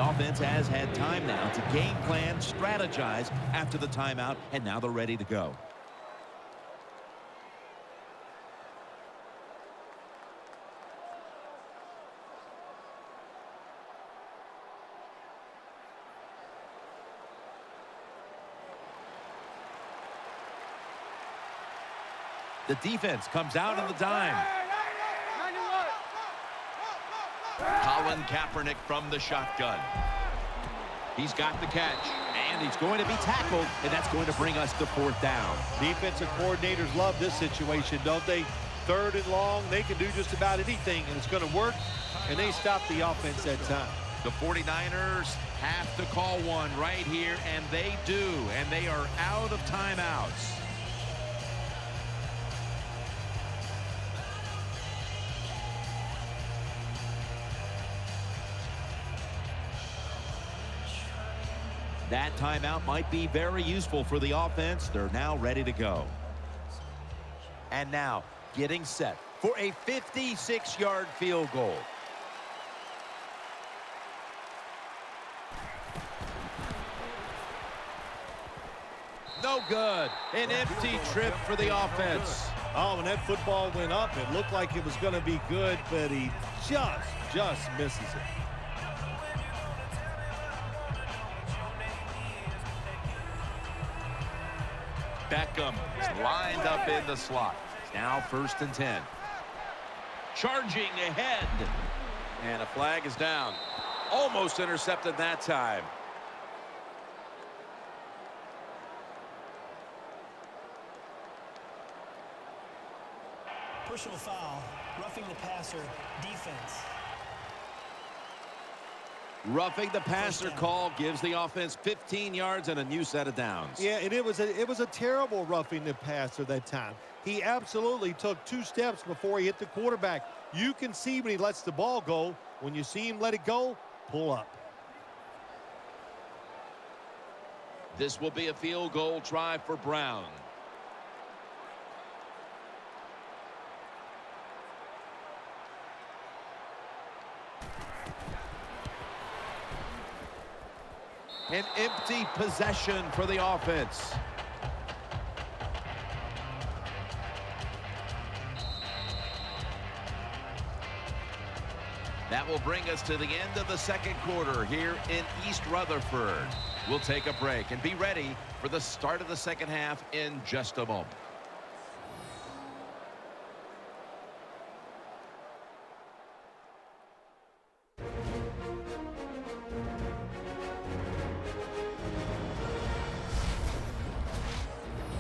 The offense has had time now to game plan, strategize after the timeout, and now they're ready to go. The defense comes out in the dime. Colin Kaepernick from the shotgun. He's got the catch, and he's going to be tackled, and that's going to bring us to 4th down. Defensive coordinators love this situation, don't they? 3rd and long, they can do just about anything, and it's going to work, and they stop the offense that time. The 49ers have to call one right here, and they do, and they are out of timeouts. That timeout might be very useful for the offense. They're now ready to go. And now getting set for a 56-yard field goal. No good. An empty trip for the offense. Oh, when that football went up, it looked like it was going to be good, but he just misses it. Beckham is lined up in the slot. It's now 1st and 10. Charging ahead. And a flag is down. Almost intercepted that time. Personal foul, roughing the passer, defense. Roughing the passer call gives the offense 15 yards and a new set of downs. Yeah, and it was a terrible roughing the passer that time. He absolutely took 2 steps before he hit the quarterback. You can see when he lets the ball go. When you see him let it go, pull up. This will be a field goal try for Brown. An empty possession for the offense. That will bring us to the end of the 2nd quarter here in East Rutherford. We'll take a break and be ready for the start of the 2nd half in just a moment.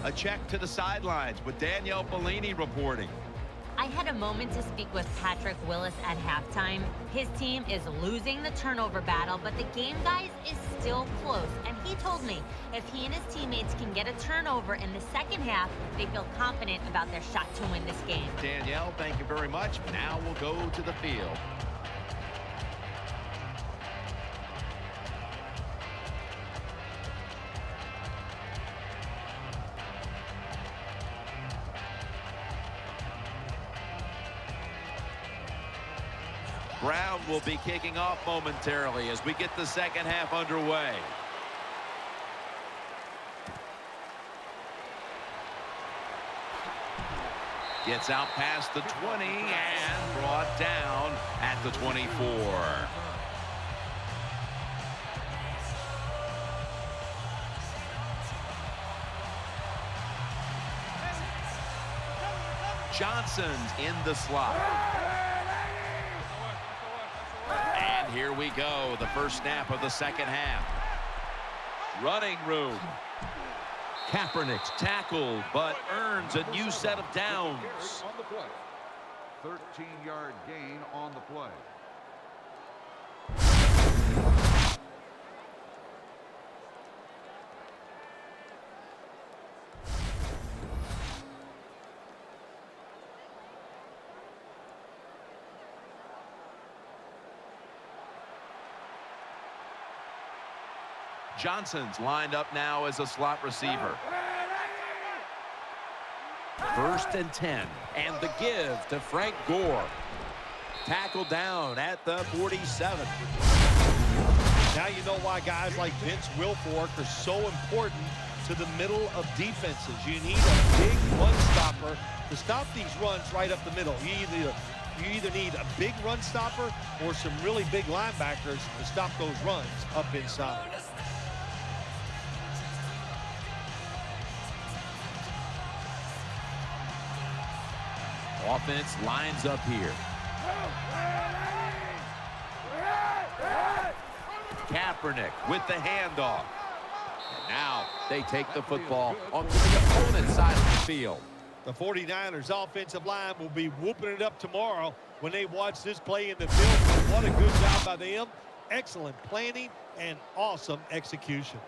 A check to the sidelines with Danielle Bellini reporting. I had a moment to speak with Patrick Willis at halftime. His team is losing the turnover battle, but the game, guys, is still close. And he told me if he and his teammates can get a turnover in the 2nd half, they feel confident about their shot to win this game. Danielle, thank you very much. Now we'll go to the field. Brown will be kicking off momentarily as we get the 2nd half underway. Gets out past the 20 and brought down at the 24. Johnson's in the slot. And here we go, the first snap of the 2nd half. Running room. Kaepernick's tackled, but earns a new set of downs. On the play. 13-yard gain on the play. Johnson's lined up now as a slot receiver. 1st and 10, and the give to Frank Gore. Tackled down at the 47. Now you know why guys like Vince Wilfork are so important to the middle of defenses. You need a big run stopper to stop these runs right up the middle. You either need a big run stopper or some really big linebackers to stop those runs up inside. Offense lines up here. Kaepernick with the handoff. And now they take the football onto the opponent's side of the field. The 49ers offensive line will be whooping it up tomorrow when they watch this play in the film. What a good job by them. Excellent planning and awesome execution.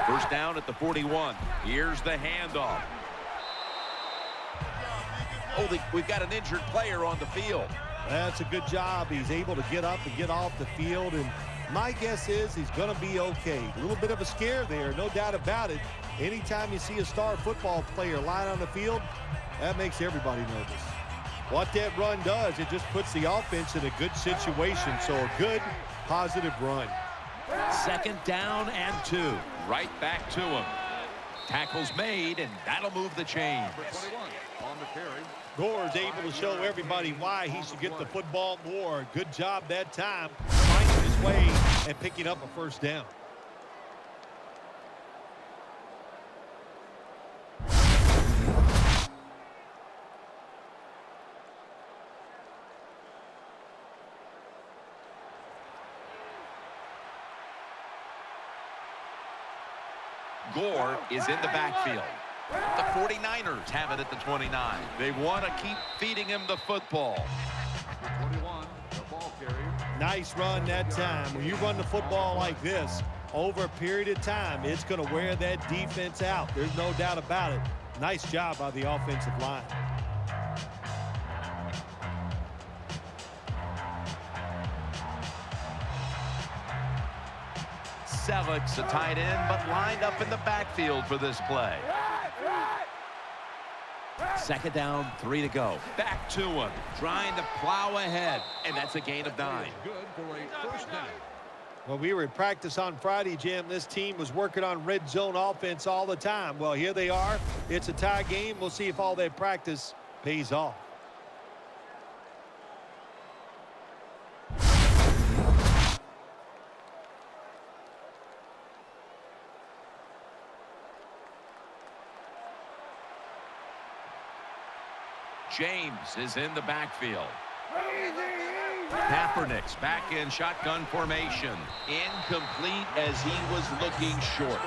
First down at the 41. Here's the handoff. Oh, we've got an injured player on the field. That's a good job. He's able to get up and get off the field, and my guess is he's going to be okay. A little bit of a scare there, no doubt about it. Anytime you see a star football player lying on the field, that makes everybody nervous. What that run does, it just puts the offense in a good situation, so a good, positive run. Second down and 2. Right back to him. Tackle's made, and that'll move the chains. For 21 on the carry. Gore's able to show everybody why he should get the football more. Good job that time, finding his way and picking up a first down. Gore is in the backfield. The 49ers have it at the 29. They want to keep feeding him the football. 21, the ball carrier. Nice run that time. When you run the football like this, over a period of time, it's going to wear that defense out. There's no doubt about it. Nice job by the offensive line. Selleck's a tight end, but lined up in the backfield for this play. Second down, 3 to go. Back to him, trying to plow ahead, and that's a gain of 9. Good for a first down. Well, we were at practice on Friday, Jim. This team was working on red zone offense all the time. Well, here they are. It's a tie game. We'll see if all that practice pays off. James is in the backfield. Kaepernick's back in shotgun formation. Incomplete as he was looking short.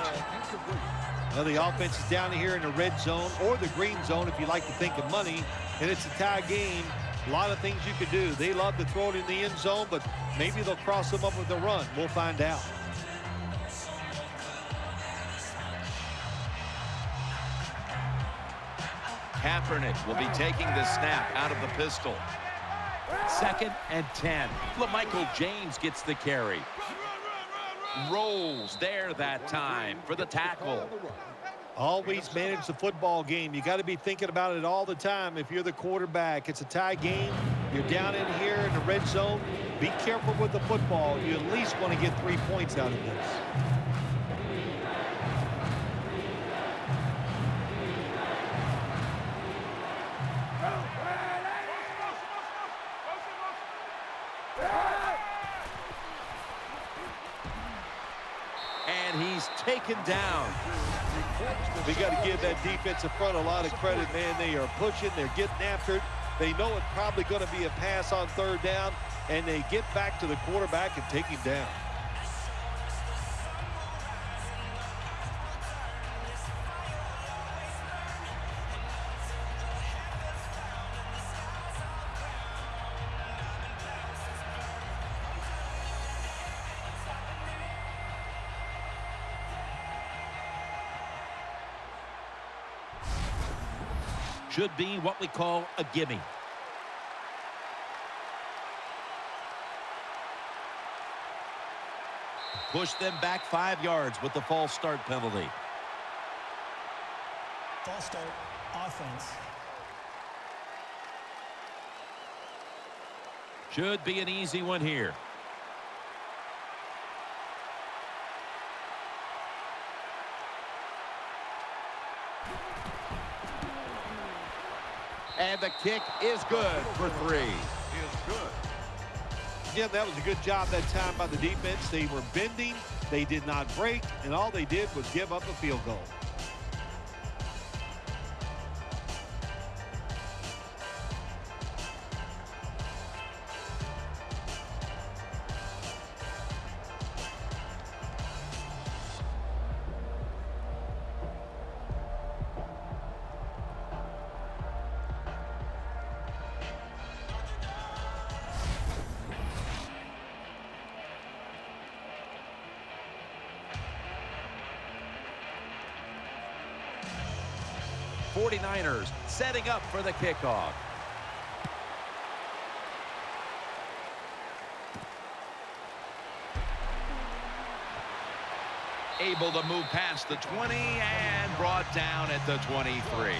Well, the offense is down here in the red zone or the green zone if you like to think of money, and it's a tie game. A lot of things you could do. They love to throw it in the end zone, but maybe they'll cross them up with a run. We'll find out. Kaepernick will be taking the snap out of the pistol. Second and 10. LaMichael James gets the carry. Rolls there that time for the tackle. Always manage the football game. You got to be thinking about it all the time if you're the quarterback. It's a tie game. You're down in here in the red zone. Be careful with the football. You at least want to get 3 points out of this. And he's taken down. We got to give that defensive front a lot of credit, man. They are pushing. They're getting after it. They know it's probably going to be a pass on third down, and they get back to the quarterback and take him down. Should be what we call a gimme. Push them back 5 yards with the false start penalty. False start, offense. Should be an easy one here. And the kick is good for 3. Is good. Yeah, that was a good job that time by the defense. They were bending, they did not break, and all they did was give up a field goal. '49ers setting up for the kickoff. Able to move past the 20 and brought down at the 23.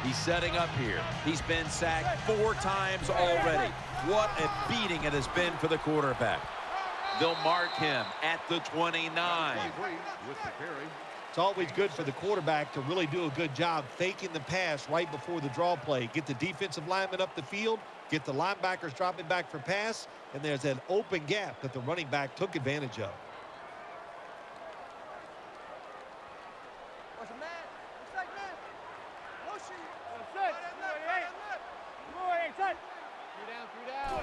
He's setting up here. He's been sacked 4 times already. What a beating it has been for the quarterback. They'll mark him at the 29. With the carry. It's always good for the quarterback to really do a good job faking the pass right before the draw play. Get the defensive lineman up the field, get the linebackers dropping back for pass, and there's an open gap that the running back took advantage of.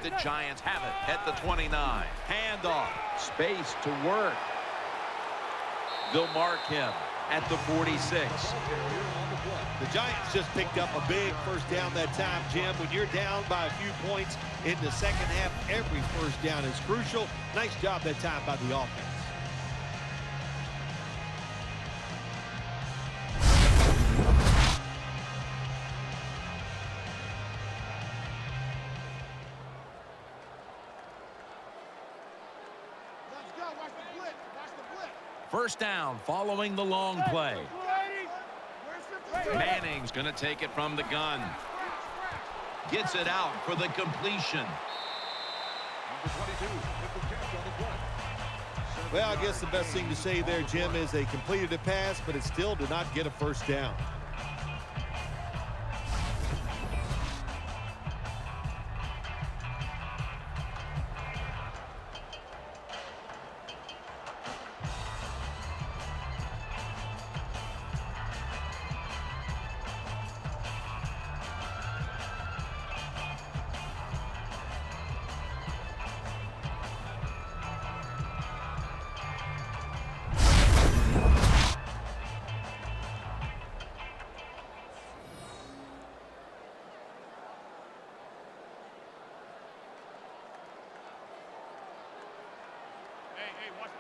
The Giants have it at the 29. Handoff. Space to work. They'll mark him at the 46. The Giants just picked up a big first down that time, Jim. When you're down by a few points in the second half, every first down is crucial. Nice job that time by the offense. First down following the long play. Manning's going to take it from the gun. Gets it out for the completion. Number 22 with the catch on the play. Well, I guess the best thing to say there, Jim, is they completed a pass, but it still did not get a first down.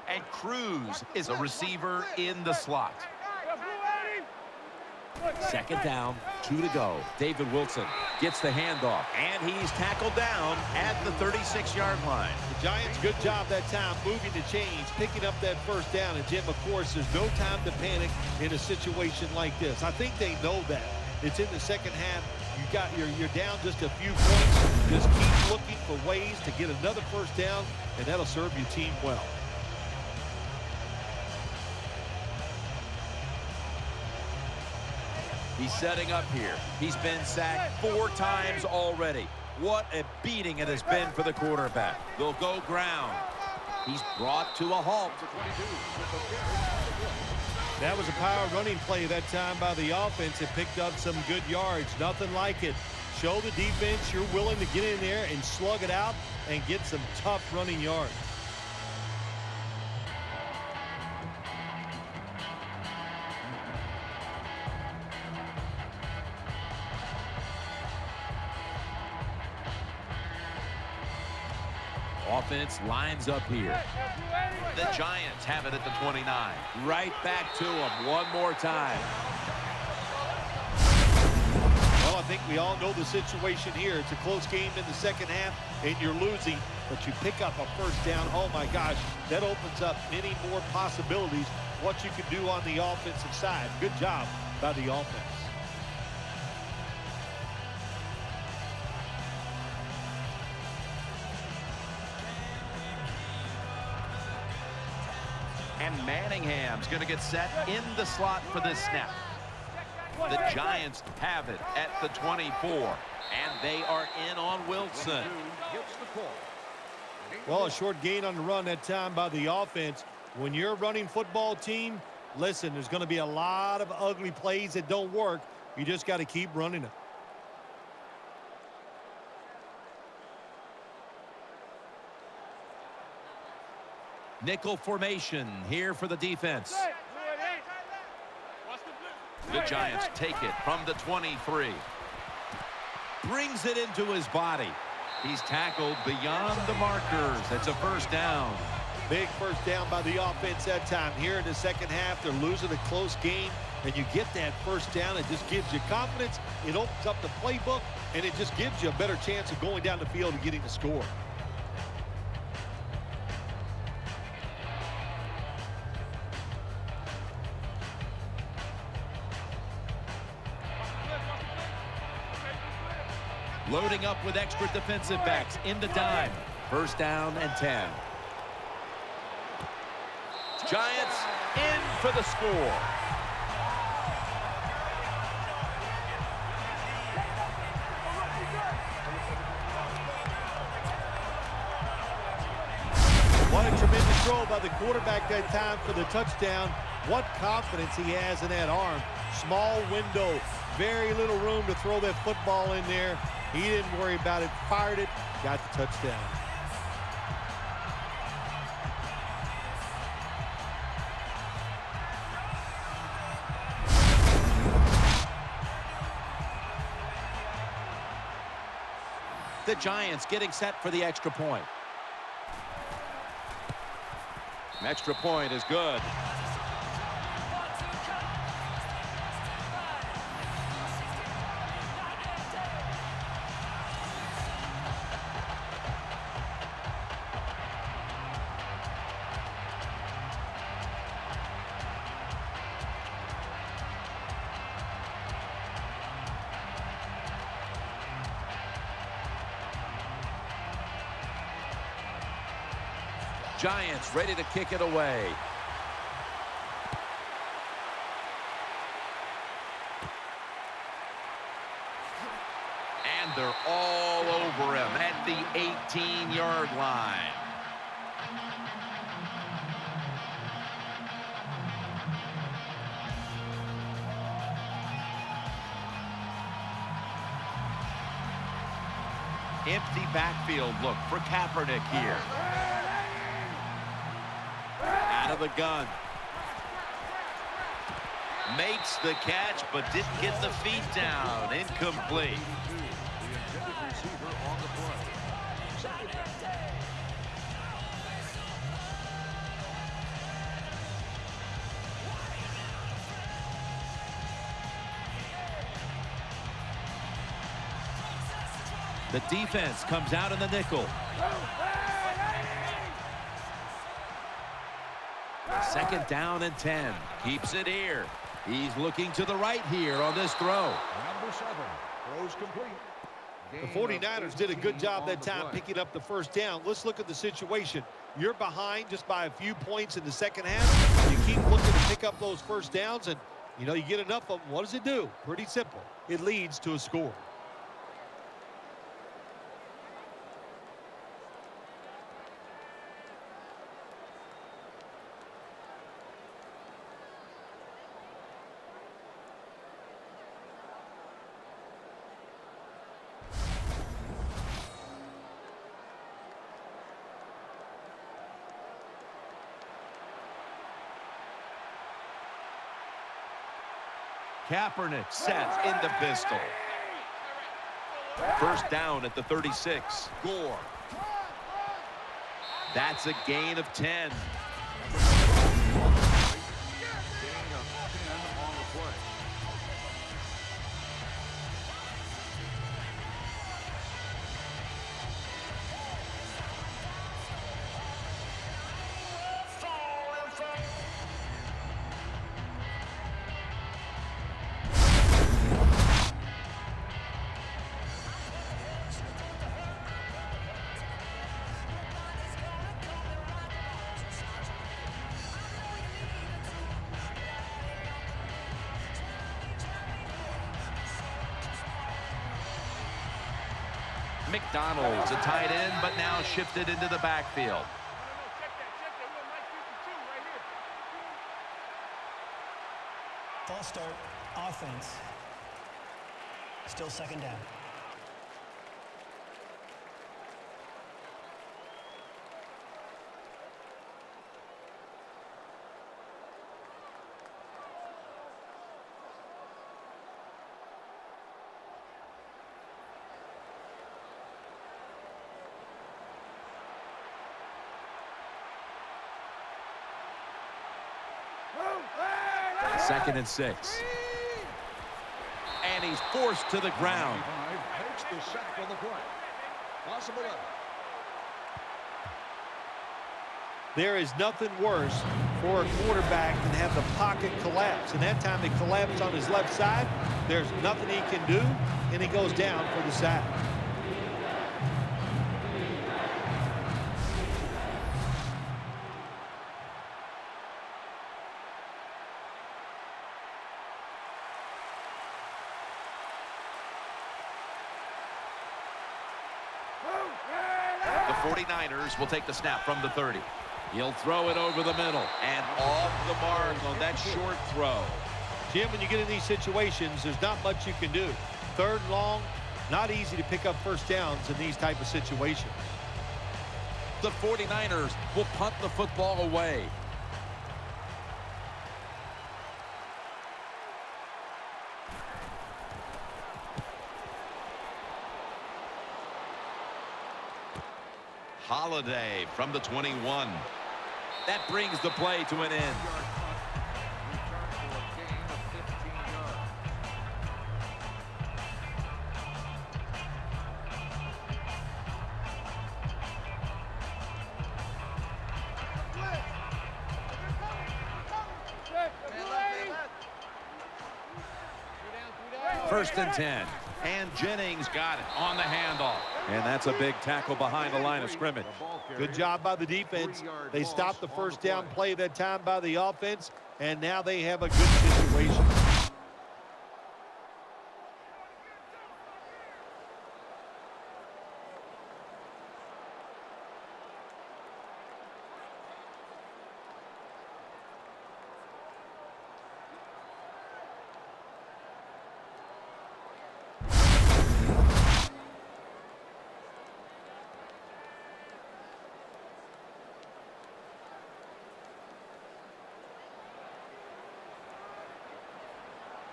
And Cruz is a receiver in the slot. Second down, 2 to go. David Wilson gets the handoff, and he's tackled down at the 36-yard line. The Giants, good job that time moving the chains, picking up that first down. And, Jim, of course, there's no time to panic in a situation like this. I think they know that. It's in the second half. You're down just a few points. Just keep looking for ways to get another first down, and that'll serve your team well. He's setting up here. He's been sacked 4 times already. What a beating it has been for the quarterback. They'll go ground. He's brought to a halt. That was a power running play that time by the offense. It picked up some good yards. Nothing like it. Show the defense you're willing to get in there and slug it out and get some tough running yards. Offense lines up here. The Giants have it at the 29. Right back to them one more time. Well, I think we all know the situation here. It's a close game in the second half, and you're losing, but you pick up a first down. Oh, my gosh, that opens up many more possibilities what you can do on the offensive side. Good job by the offense. And Manningham's going to get set in the slot for this snap. The Giants have it at the 24, and they are in on Wilson. Well, a short gain on the run that time by the offense. When you're a running football team, listen, there's going to be a lot of ugly plays that don't work. You just got to keep running it. Nickel formation here for the defense. The Giants take it from the 23. Brings it into his body. He's tackled beyond the markers. That's a first down. Big first down by the offense that time. Here in the second half, they're losing a close game, and you get that first down. It just gives you confidence. It opens up the playbook, and it just gives you a better chance of going down the field and getting the score. Loading up with extra defensive backs in the dime. First down and 10. Giants in for the score. What a tremendous throw by the quarterback that time for the touchdown. What confidence he has in that arm. Small window, very little room to throw that football in there. He didn't worry about it, fired it, got the touchdown. The Giants getting set for the extra point. Extra point is good. Giants ready to kick it away. And they're all over him at the 18-yard line. Empty backfield look for Kaepernick here. Out of the gun. Makes the catch, but didn't get the feet down. Incomplete. The defense comes out in the nickel. Second down and 10. Keeps it here. He's looking to the right here on this throw. Number 7 throws complete. The 49ers did a good job that time picking up the first down. Let's look at the situation. You're behind just by a few points in the second half. You keep looking to pick up those first downs, and, you know, you get enough of them. What does it do? Pretty simple. It leads to a score. Kaepernick set in the pistol. First down at the 36. Gore. That's a gain of 10. Gain of 10 on the play. McDonald's a tight end, but now shifted into the backfield. False start, offense. Still second down. Second and 6. And he's forced to the ground. 5 takes the sack on the play. Possible 11. There is nothing worse for a quarterback than have the pocket collapse. And that time it collapsed on his left side. There's nothing he can do, and he goes down for the sack. The 49ers will take the snap from the 30. He'll throw it over the middle. And off the mark on that short throw. Jim, when you get in these situations, there's not much you can do. Third and long, not easy to pick up first downs in these type of situations. The 49ers will punt the football away. Holiday from the 21. That brings the play to an end. Return for a gain of 15 yards. First and 10. And Jennings got it on the handoff. And that's a big tackle behind the line of scrimmage. Good job by the defense. They stopped the first down play that time by the offense, and now they have a good situation.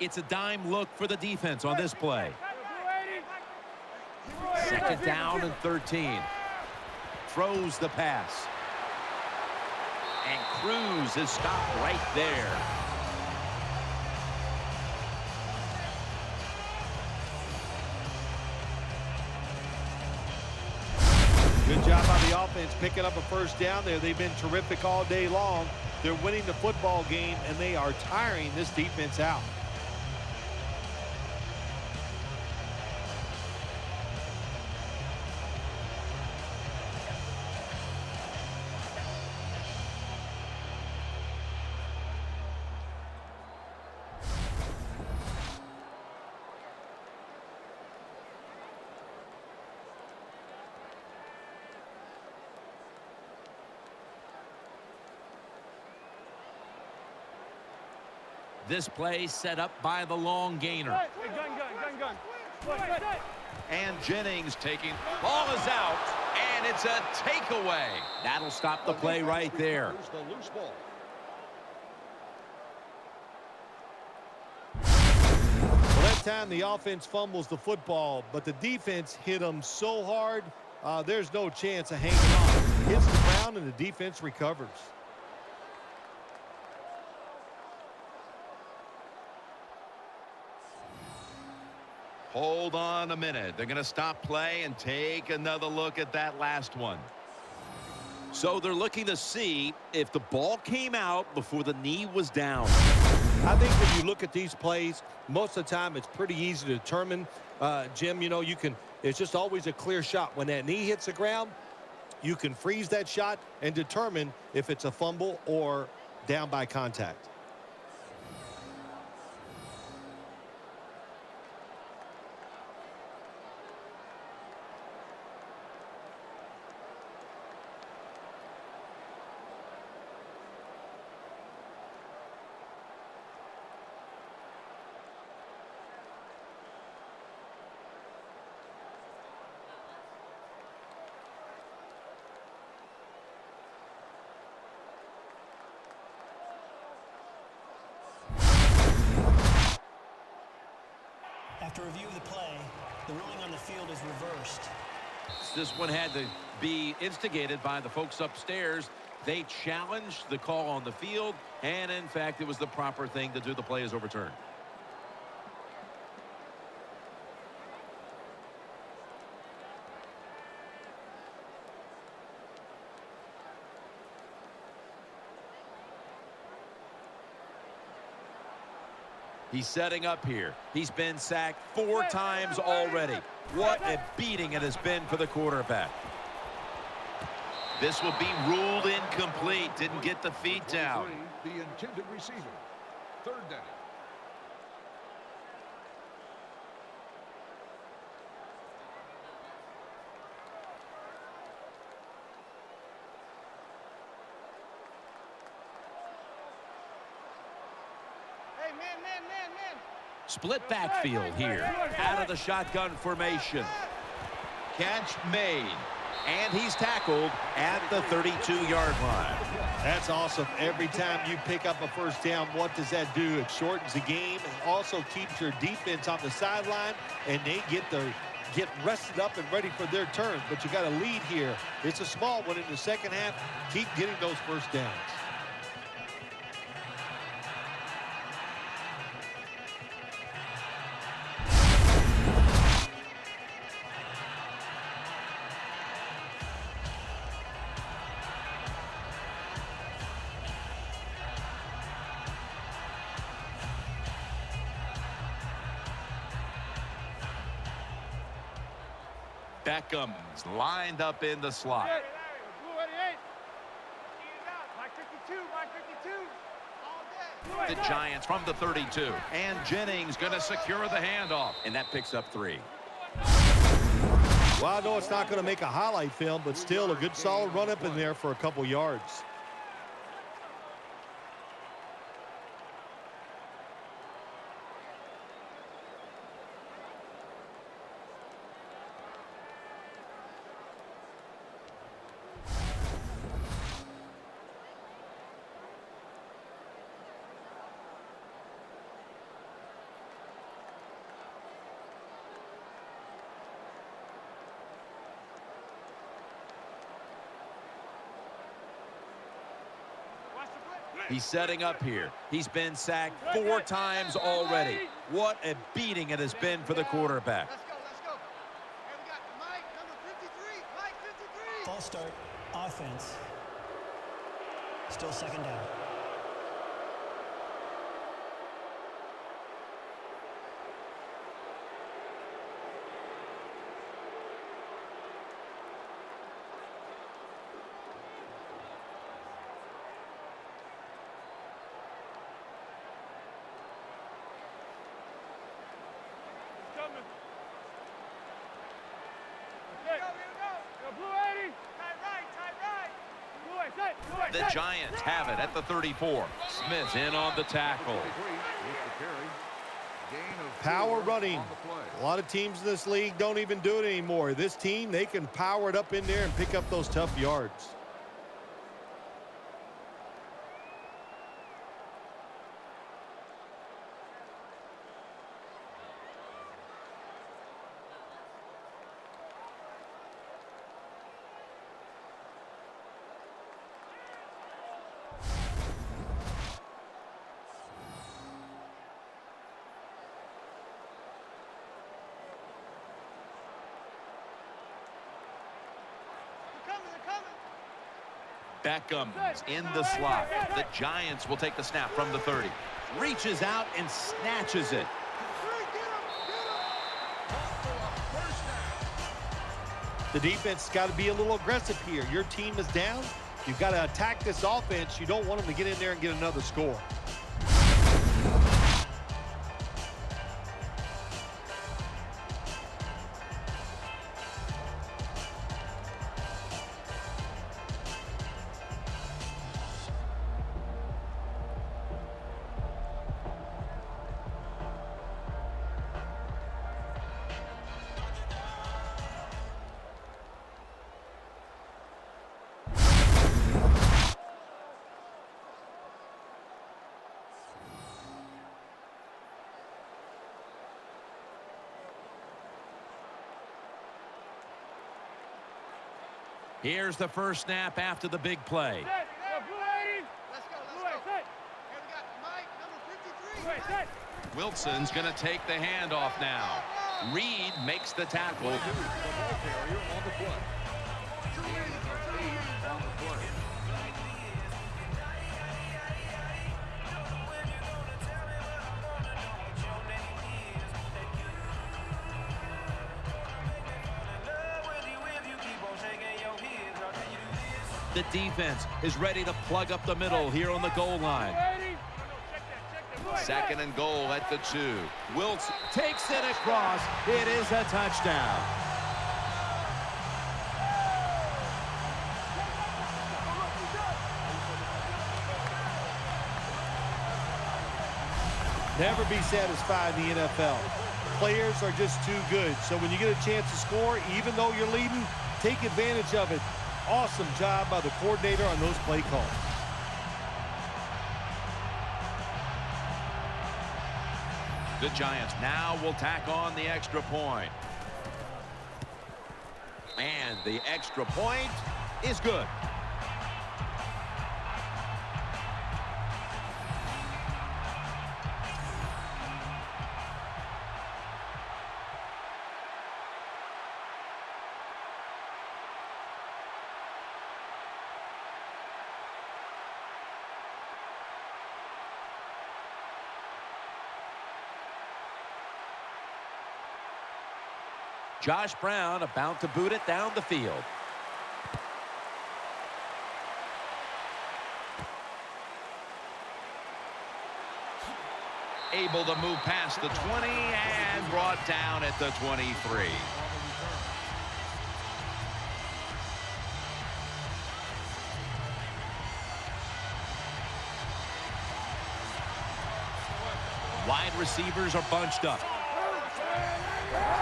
It's a dime look for the defense on this play. Second down and 13. Throws the pass. And Cruz is stopped right there. Good job by the offense picking up a first down there. They've been terrific all day long. They're winning the football game, and they are tiring this defense out. This play set up by the long gainer. And Jennings taking. Ball is out, and it's a takeaway. That'll stop the play right there. The loose ball. Well, that time the offense fumbles the football, but the defense hit them so hard, there's no chance of hanging on. Hits the ground. down, and the defense recovers. Hold on a minute. They're going to stop play and take another look at that last one. So they're looking to see if the ball came out before the knee was down. I think when you look at these plays, most of the time it's pretty easy to determine. Jim, you know, it's just always a clear shot. When that knee hits the ground, you can freeze that shot and determine if it's a fumble or down by contact. After review of the play, the ruling on the field is reversed. This one had to be instigated by the folks upstairs. They challenged the call on the field, and in fact, it was the proper thing to do. The play is overturned. He's setting up here. He's been sacked 4 times already. What a beating it has been for the quarterback. This will be ruled incomplete. Didn't get the feet down. The intended receiver. Third down. Split backfield here. Out of the shotgun formation. Catch made. And he's tackled at the 32-yard line. That's awesome. Every time you pick up a first down, what does that do? It shortens the game and also keeps your defense on the sideline, and they get rested up and ready for their turn. But you got a lead here. It's a small one in the second half. Keep getting those first downs. Beckham's lined up in the slot. The Giants from the 32. And Jennings going to secure the handoff. And that picks up 3. Well, I know it's not going to make a highlight film, but still a good solid run up in there for a couple yards. He's setting up here. He's been sacked 4 times already. What a beating it has been for the quarterback. Let's go. Hey, we got Mike, number 53. Mike, 53. False start, offense. Still second down. The Giants have it at the 34. Smith's in on the tackle. Power running. A lot of teams in this league don't even do it anymore. This team, they can power it up in there and pick up those tough yards. Beckham's in the slot. The Giants will take the snap from the 30. Reaches out and snatches it. The defense has got to be a little aggressive here. Your team is down. You've got to attack this offense. You don't want them to get in there and get another score. Here's the first snap after the big play. Let's go. Here we got Mike, number 53. Wilson's going to take the handoff now. Reed makes the tackle. The ball carrier on the play. On the play. The defense is ready to plug up the middle here on the goal line. Second and goal at the 2. Wilson takes it across. It is a touchdown. Never be satisfied in the NFL. Players are just too good. So when you get a chance to score, even though you're leading, take advantage of it. Awesome job by the coordinator on those play calls. The Giants now will tack on the extra point. And the extra point is good. Josh Brown about to boot it down the field. Able to move past the 20 and brought down at the 23. Wide receivers are bunched up.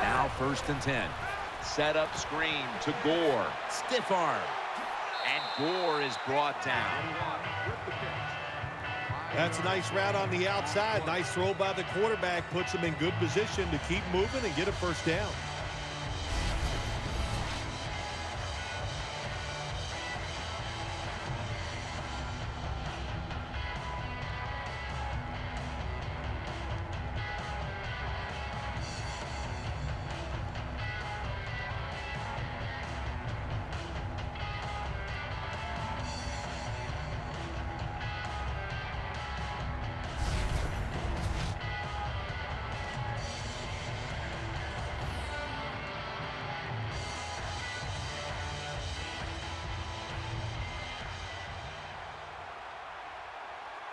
Now 1st and 10. Set up screen to Gore. Stiff arm. And Gore is brought down. That's a nice route on the outside. Nice throw by the quarterback. Puts him in good position to keep moving and get a first down.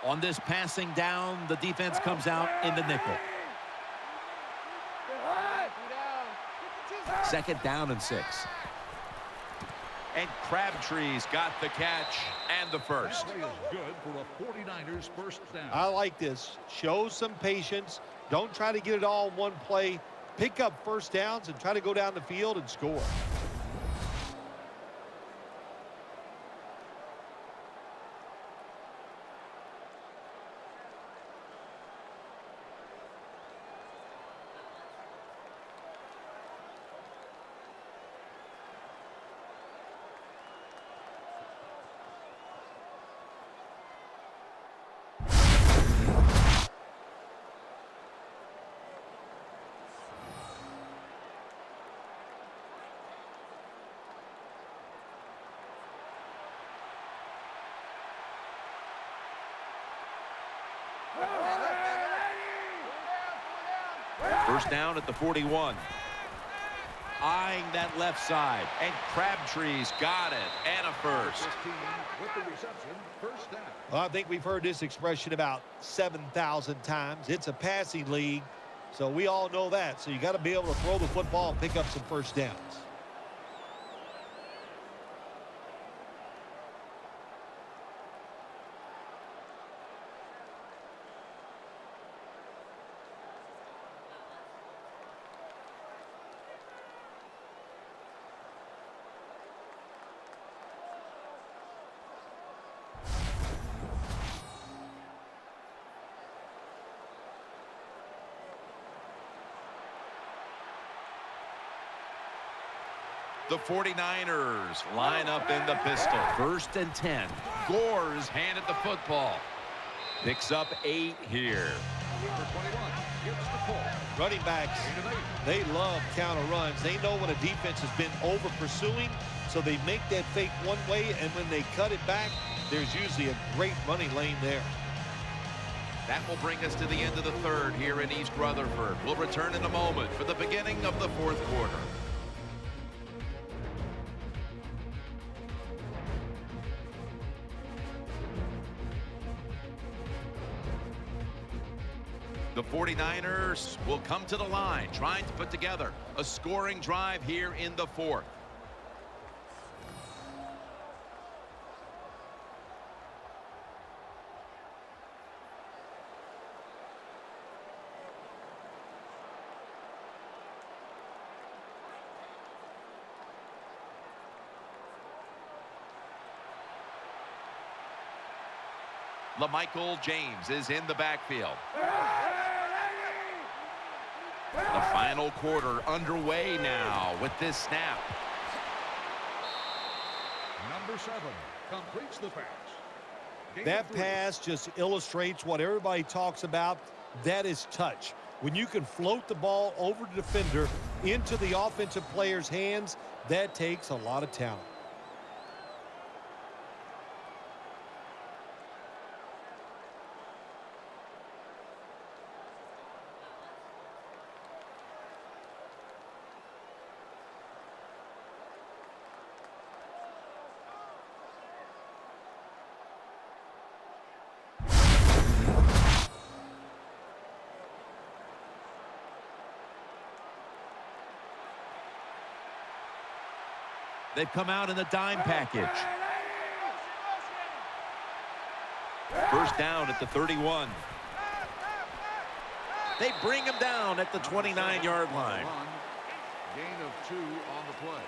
On this passing down, the defense comes out in the nickel. 2nd down and 6. And Crabtree's got the catch and the first. Play is good for a 49ers first down. I like this. Show some patience. Don't try to get it all in one play. Pick up first downs and try to go down the field and score. First down at the 41. Eyeing that left side, and Crabtree's got it, and a first. 15 with the reception, first down. Well, I think we've heard this expression about 7,000 times. It's a passing league, so we all know that. So you got to be able to throw the football and pick up some first downs. The 49ers line up in the pistol. First and 10. Gore's handed the football. Picks up 8 here. Number 21 gets the pull. Running backs, they love counter runs. They know when a defense has been over pursuing, so they make that fake one way, and when they cut it back, there's usually a great running lane there. That will bring us to the end of the third here in East Rutherford. We'll return in a moment for the beginning of the fourth quarter. The 49ers will come to the line, trying to put together a scoring drive here in the fourth. LaMichael James is in the backfield. The final quarter underway now with this snap. Number 7 completes the pass. Gain That of 3. pass just illustrates what everybody talks about. That is touch. When you can float the ball over the defender into the offensive player's hands, that takes a lot of talent. They've come out in the dime package. First down at the 31. They bring him down at the 29-yard line. Gain of 2 on the play.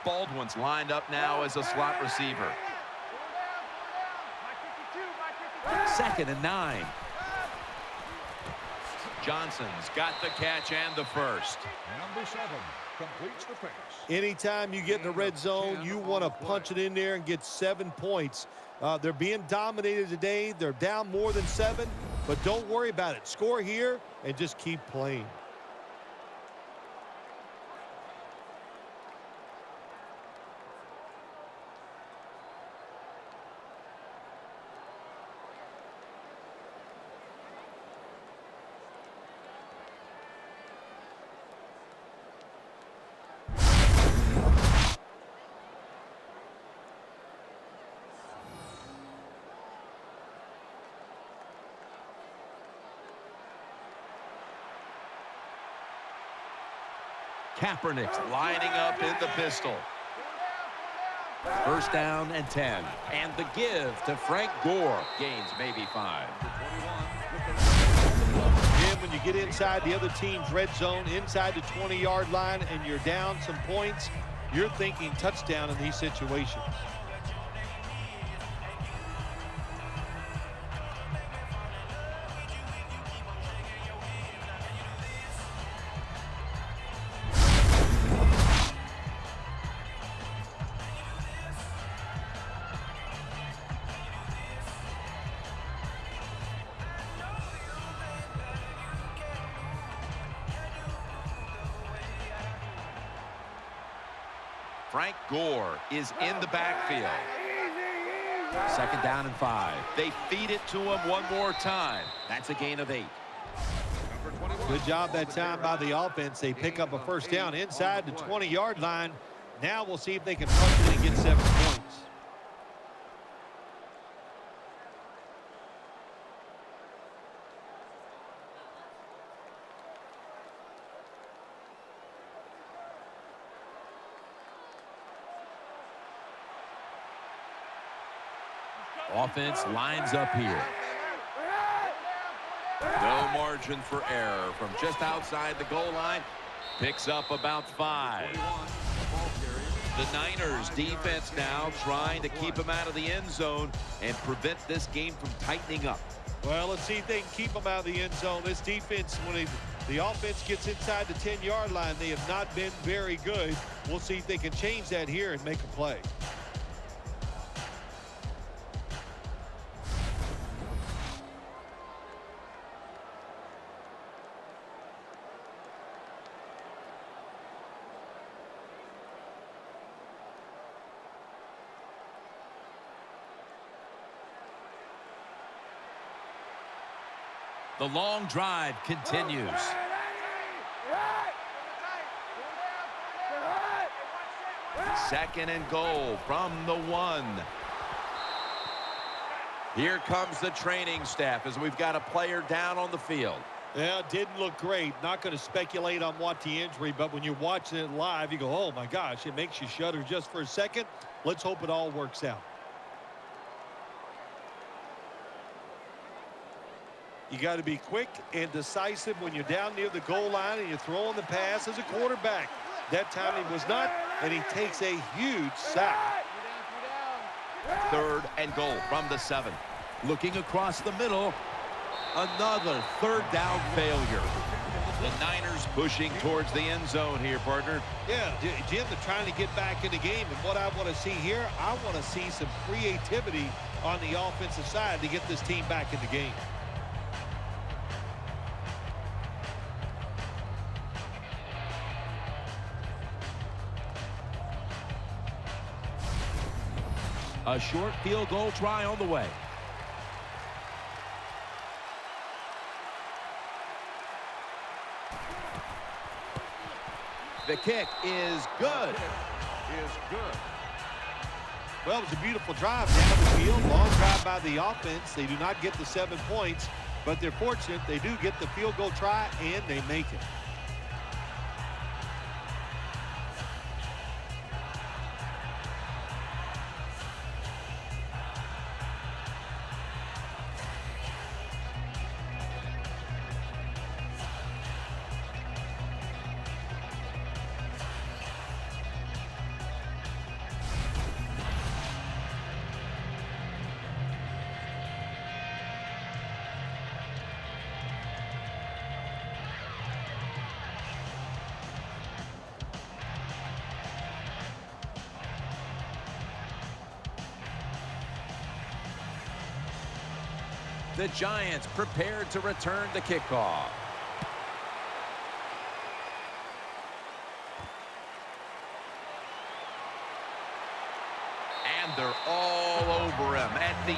Baldwin's lined up now as a slot receiver. Second and 9. Johnson's got the catch and the first. Number 7 completes the pass. Anytime you get in the red zone, you want to punch it in there and get 7 points. They're being dominated today. They're down more than 7, but don't worry about it. Score here and just keep playing. Kaepernick's lining up in the pistol. First down and 10. And the give to Frank Gore. Gains maybe 5. And when you get inside the other team's red zone, inside the 20-yard line, and you're down some points, you're thinking touchdown in these situations. Frank Gore is in the backfield. 2nd down and 5. They feed it to him one more time. That's a gain of 8. Good job that time by the offense. They pick up a first down inside the 20-yard line. Now we'll see if they can punch it and get 7 points. Offense lines up here. No margin for error from just outside the goal line. Picks up about 5. The Niners defense now trying to keep him out of the end zone and prevent this game from tightening up. Well, let's see if they can keep them out of the end zone. This defense, when the offense gets inside the 10-yard line, they have not been very good. We'll see if they can change that here and make a play. The long drive continues. 2nd and goal from the 1. Here comes the training staff as we've got a player down on the field. Yeah, it didn't look great. Not going to speculate on what the injury, but when you're watching it live, you go, oh my gosh, it makes you shudder just for a second. Let's hope it all works out. You got to be quick and decisive when you're down near the goal line and you're throwing the pass as a quarterback. That time he was not, and he takes a huge sack. 3rd and goal from the 7. Looking across the middle. Another 3rd down failure. The Niners pushing towards the end zone here, partner. Yeah, Jim, they're trying to get back in the game. And what I want to see here, I want to see some creativity on the offensive side to get this team back in the game. A short field goal try on the way. The kick is good. Well, it was a beautiful drive down the field. Long drive by the offense. They do not get the 7 points, but they're fortunate. They do get the field goal try, and they make it. The Giants prepared to return the kickoff. And they're all over him at the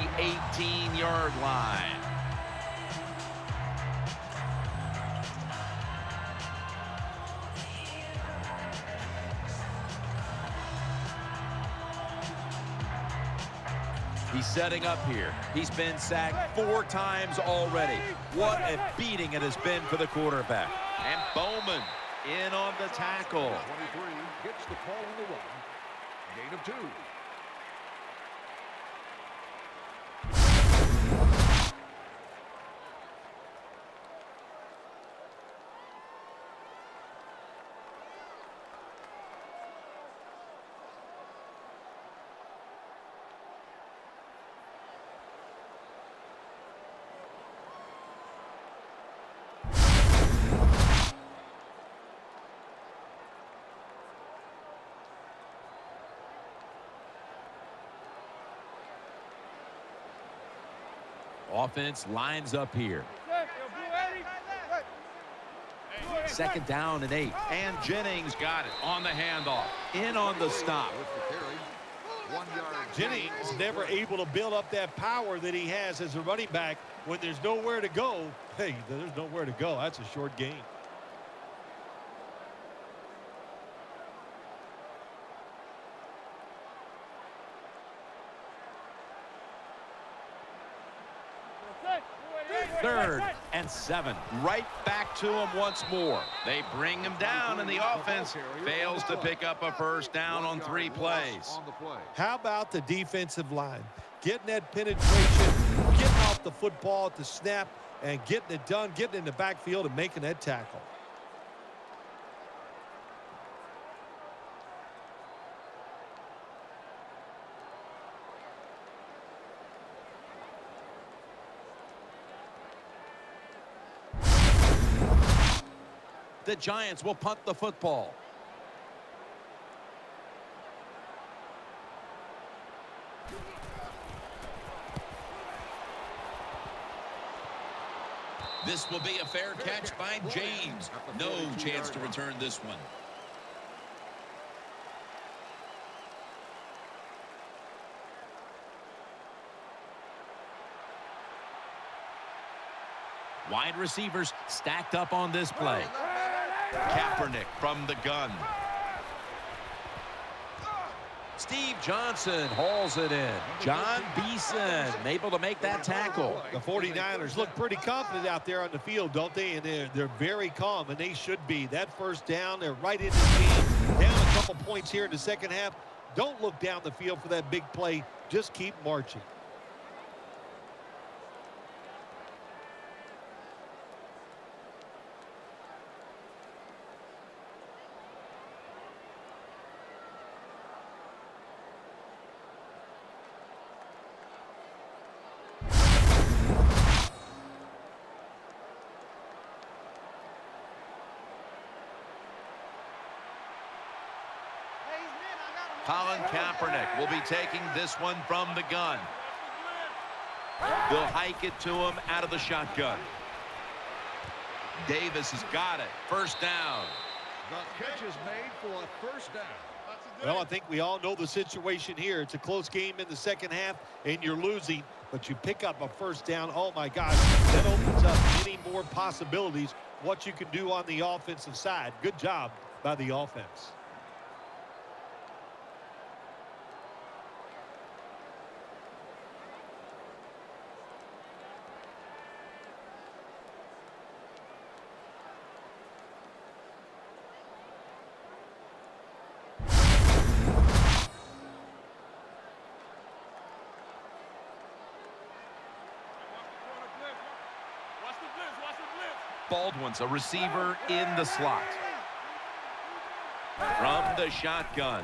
18-yard line. He's setting up here. He's been sacked 4 times already. What a beating it has been for the quarterback. And Bowman in on the tackle. 23 gets the call on the run. Gain of 2. Offense lines up here. 2nd down and 8. And Jennings got it on the handoff. In on the stop. With the carry. 1 yard. Jennings never able to build up that power that he has as a running back when there's nowhere to go. Hey, there's nowhere to go. That's a short game. Third and 7. Right back to him once more. They bring him down, and the offense fails to pick up a first down on 3 plays. On the play. How about the defensive line? Getting that penetration, getting off the football at the snap, and getting it done, getting in the backfield and making that tackle. The Giants will punt the football. This will be a fair catch by James. No chance to return this one. Wide receivers stacked up on this play. Kaepernick from the gun. Steve Johnson hauls it in. John Beeson able to make that tackle. The 49ers look pretty confident out there on the field, don't they? And they're very calm, and they should be. That first down, they're right in the game. Down a couple points here in the second half. Don't look down the field for that big play. Just keep marching. Colin Kaepernick will be taking this one from the gun. They'll hike it to him out of the shotgun. Davis has got it. First down. The catch is made for a first down. Well, I think we all know the situation here. It's a close game in the second half, and you're losing, but you pick up a first down. Oh, my gosh, that opens up many more possibilities, what you can do on the offensive side. Good job by the offense. Baldwin's a receiver in the slot. From the shotgun.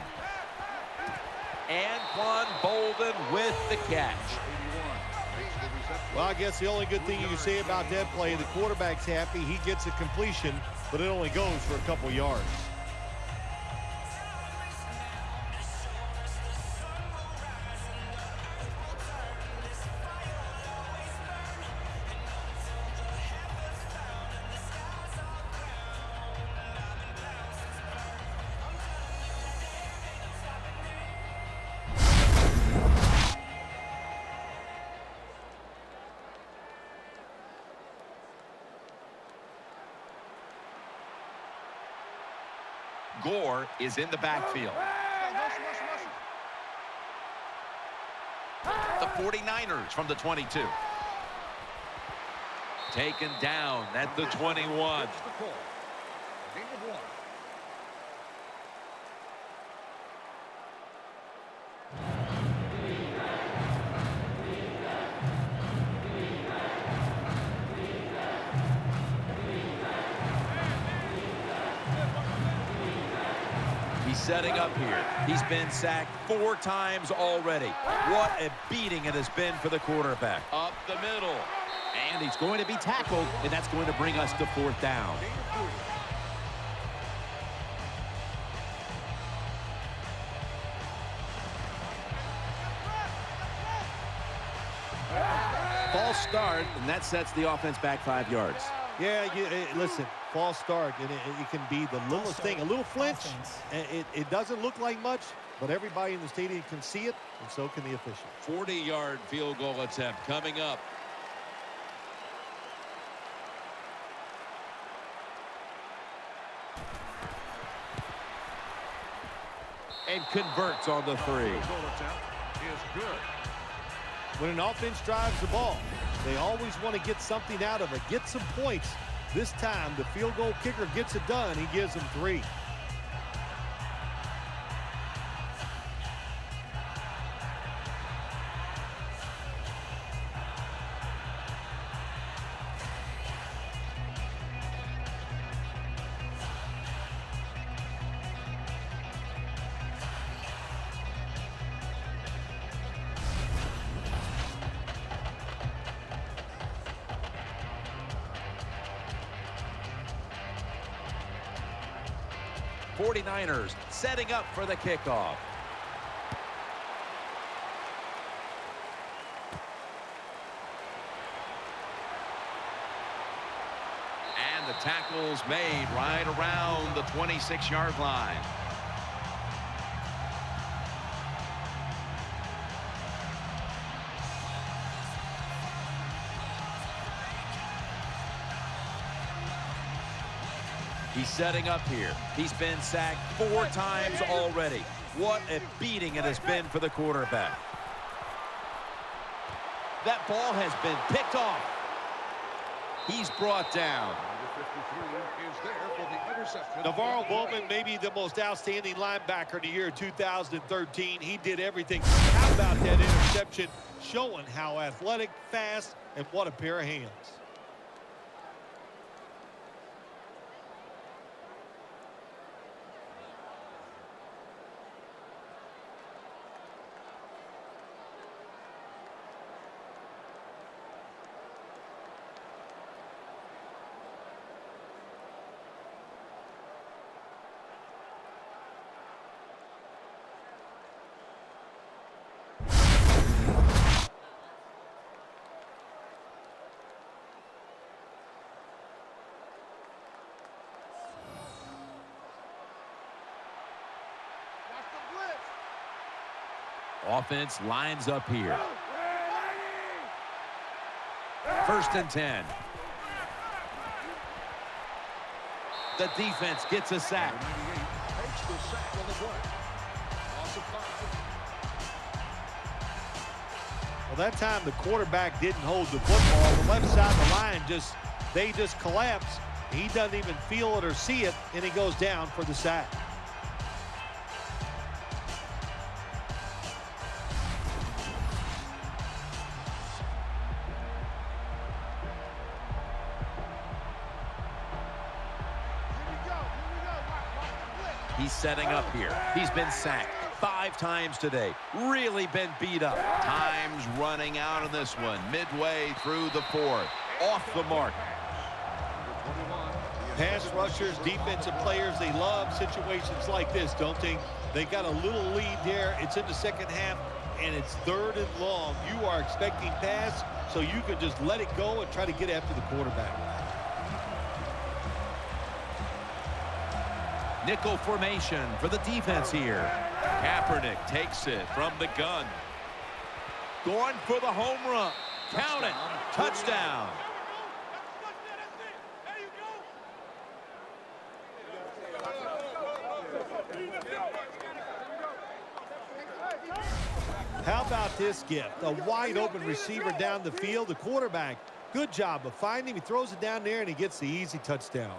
Anquan Bolden with the catch. Well, I guess the only good thing you can say about that play, the quarterback's happy. He gets a completion, but it only goes for a couple yards. Gore is in the backfield. The 49ers from the 22. Taken down at the 21. He's setting up here. He's been sacked 4 times already. What a beating it has been for the quarterback. Up the middle. And he's going to be tackled, and that's going to bring us to 4th down. False start, and that sets the offense back 5 yards. Yeah, listen, false start, and it can be the littlest thing. A little flinch, and it doesn't look like much, but everybody in the stadium can see it, and so can the official. 40-yard field goal attempt coming up. And converts on the 3. Goal attempt is good. When an offense drives the ball, they always want to get something out of it, get some points. This time, the field goal kicker gets it done. He gives them 3. '49ers setting up for the kickoff. And the tackle's made right around the 26-yard line. He's setting up here. He's been sacked 4 times already. What a beating it has been for the quarterback. That ball has been picked off. He's brought down. Number 53 is there for the interception. Navarro Bowman, maybe the most outstanding linebacker in the year 2013. He did everything. How about that interception, showing how athletic, fast, and what a pair of hands. Offense lines up here. 1st and 10. The defense gets a sack. Takes the sack on the play. Loss of 5. Well, that time the quarterback didn't hold the football. The left side of the line they just collapse. He doesn't even feel it or see it, and he goes down for the sack. He's setting up here. He's been sacked 5 times today. Really been beat up. Time's running out on this one. Midway through the 4th. Off the mark. Pass rushers, defensive players, they love situations like this, don't they? They got a little lead there. It's in the second half, and it's 3rd and long. You are expecting pass, so you can just let it go and try to get after the quarterback. Nickel formation for the defense here. Kaepernick takes it from the gun. Going for the home run. Count it. Touchdown. How about this gift? A wide open receiver down the field. The quarterback, good job of finding him. He throws it down there, and he gets the easy touchdown.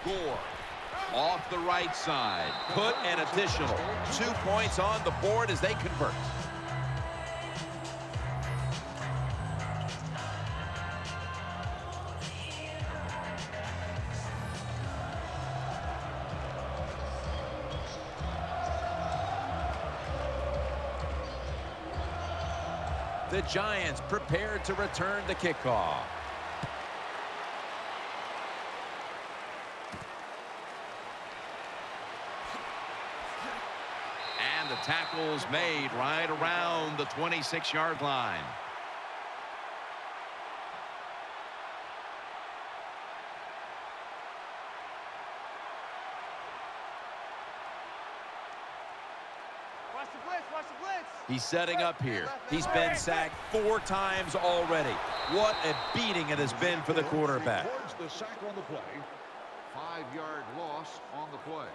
Gore off the right side. Put an additional 2 points on the board as they convert. The Giants prepared to return the kickoff. And the tackle's made right around the 26-yard line. Watch the blitz, watch the blitz. He's setting up here. He's been sacked 4 times already. What a beating it has been for the quarterback. Records the sack on the play. 5-yard loss on the play.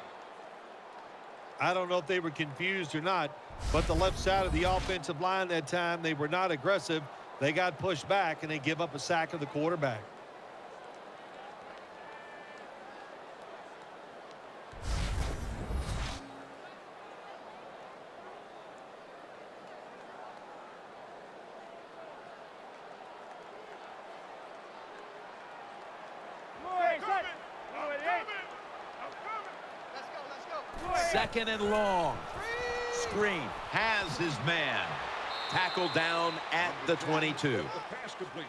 I don't know if they were confused or not, but the left side of the offensive line that time, they were not aggressive. They got pushed back, and they give up a sack of the quarterback. Second and long. Screen has his man. Tackled down at the 22. The pass completion.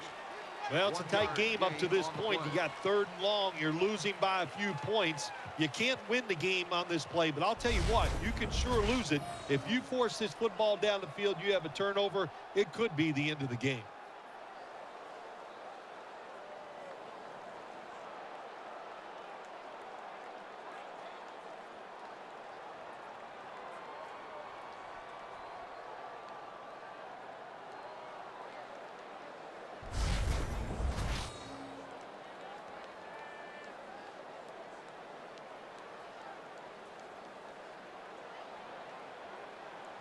Well, it's a tight game up to this point. You got 3rd and long. You're losing by a few points. You can't win the game on this play, but I'll tell you what, you can sure lose it. If you force this football down the field, you have a turnover, it could be the end of the game.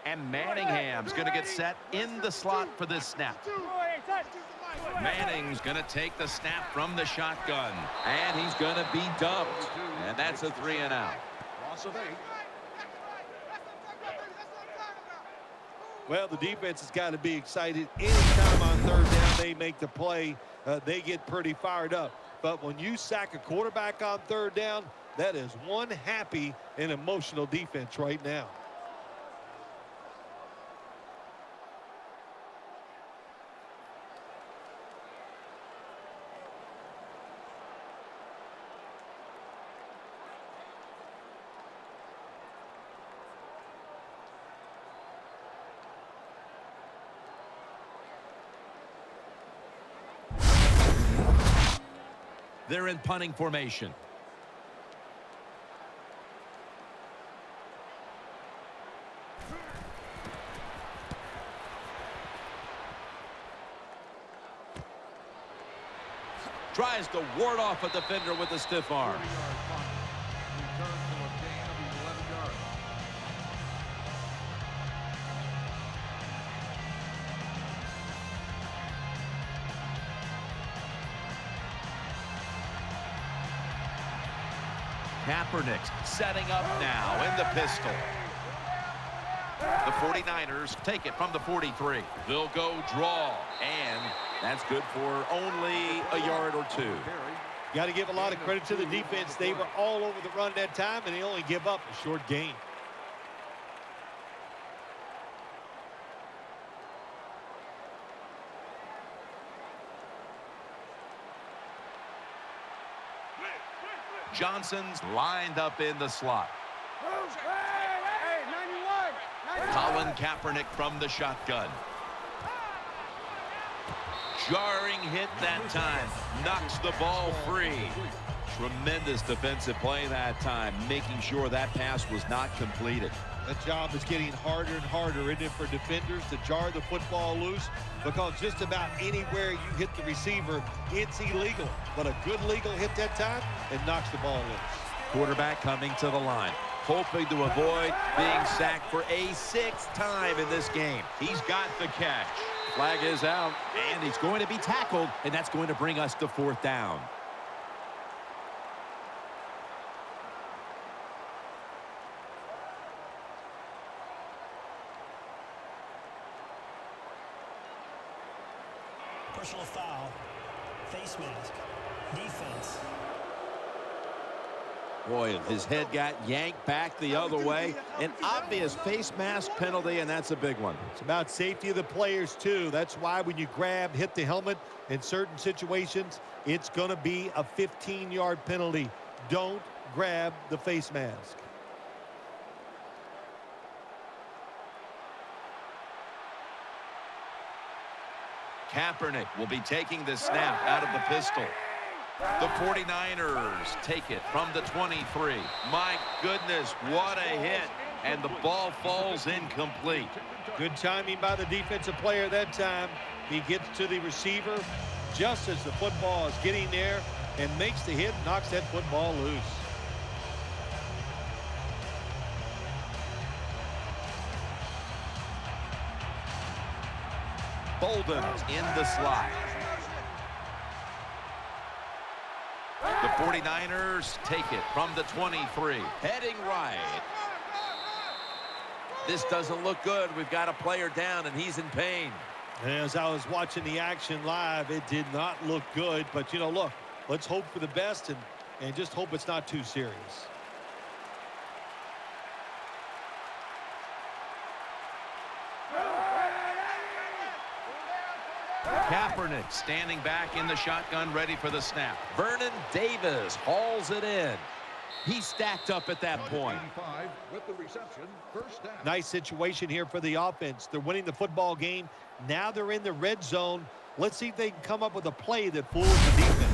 And Manningham's going to get set in the slot for this snap. Manning's going to take the snap from the shotgun. And he's going to be dumped. And that's a 3-and-out. Loss of 8. Well, the defense has got to be excited. Anytime on 3rd down they make the play, they get pretty fired up. But when you sack a quarterback on 3rd down, that is one happy and emotional defense right now. They're in punting formation. Tries to ward off a defender with a stiff arm. 30-yard punt. Return for a gain of 11 yards. Kaepernick's setting up now in the pistol. The 49ers take it from the 43. They'll go draw, and that's good for only a yard or 2. Got to give a lot of credit to the defense. They were all over the run that time, and they only give up a short gain. Johnson's lined up in the slot. Hey, 91. Colin Kaepernick from the shotgun. Jarring hit that time. Knocks the ball free. Tremendous defensive play that time, making sure that pass was not completed. The job is getting harder and harder, isn't it, for defenders to jar the football loose? Because just about anywhere you hit the receiver, it's illegal. But a good legal hit that time and knocks the ball loose. Quarterback coming to the line, hoping to avoid being sacked for a 6th time in this game. He's got the catch. Flag is out, and he's going to be tackled, and that's going to bring us to 4th down. Personal foul. Face mask. Defense. Boy, his head got yanked back the other way. An obvious face mask penalty, and that's a big one. It's about safety of the players, too. That's why when you grab, hit the helmet in certain situations, it's going to be a 15-yard penalty. Don't grab the face mask. Kaepernick will be taking the snap out of the pistol. The 49ers take it from the 23. My goodness, what a hit. And the ball falls incomplete. Good timing by the defensive player that time. He gets to the receiver just as the football is getting there and makes the hit, knocks that football loose. Bolden's in the slot. The 49ers take it from the 23. Heading right. This doesn't look good. We've got a player down, and he's in pain. As I was watching the action live, it did not look good. But, you know, look, let's hope for the best and just hope it's not too serious. Kaepernick standing back in the shotgun, ready for the snap. Vernon Davis hauls it in. He stacked up at that point. With the reception, first down. Nice situation here for the offense. They're winning the football game. Now they're in the red zone. Let's see if they can come up with a play that fools the defense.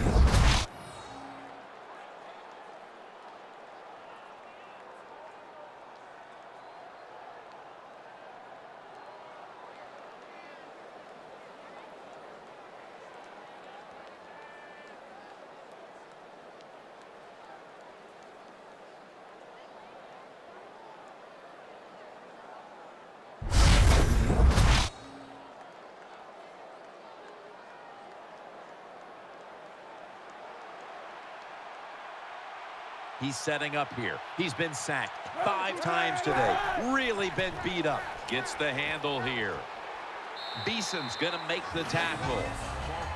He's setting up here. He's been sacked 5 times today. Really been beat up. Gets the handle here. Beeson's going to make the tackle. Ball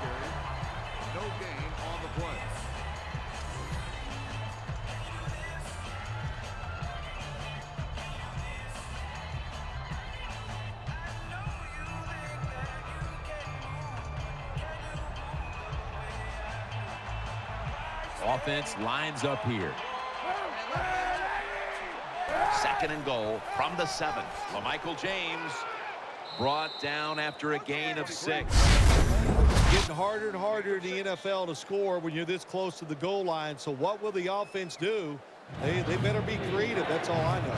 carried. No gain on the play. Offense lines up here. 2nd and goal from the 7. LaMichael James brought down after a gain of 6. Getting harder and harder in the NFL to score when you're this close to the goal line. So what will the offense do? They better be creative. That's all I know.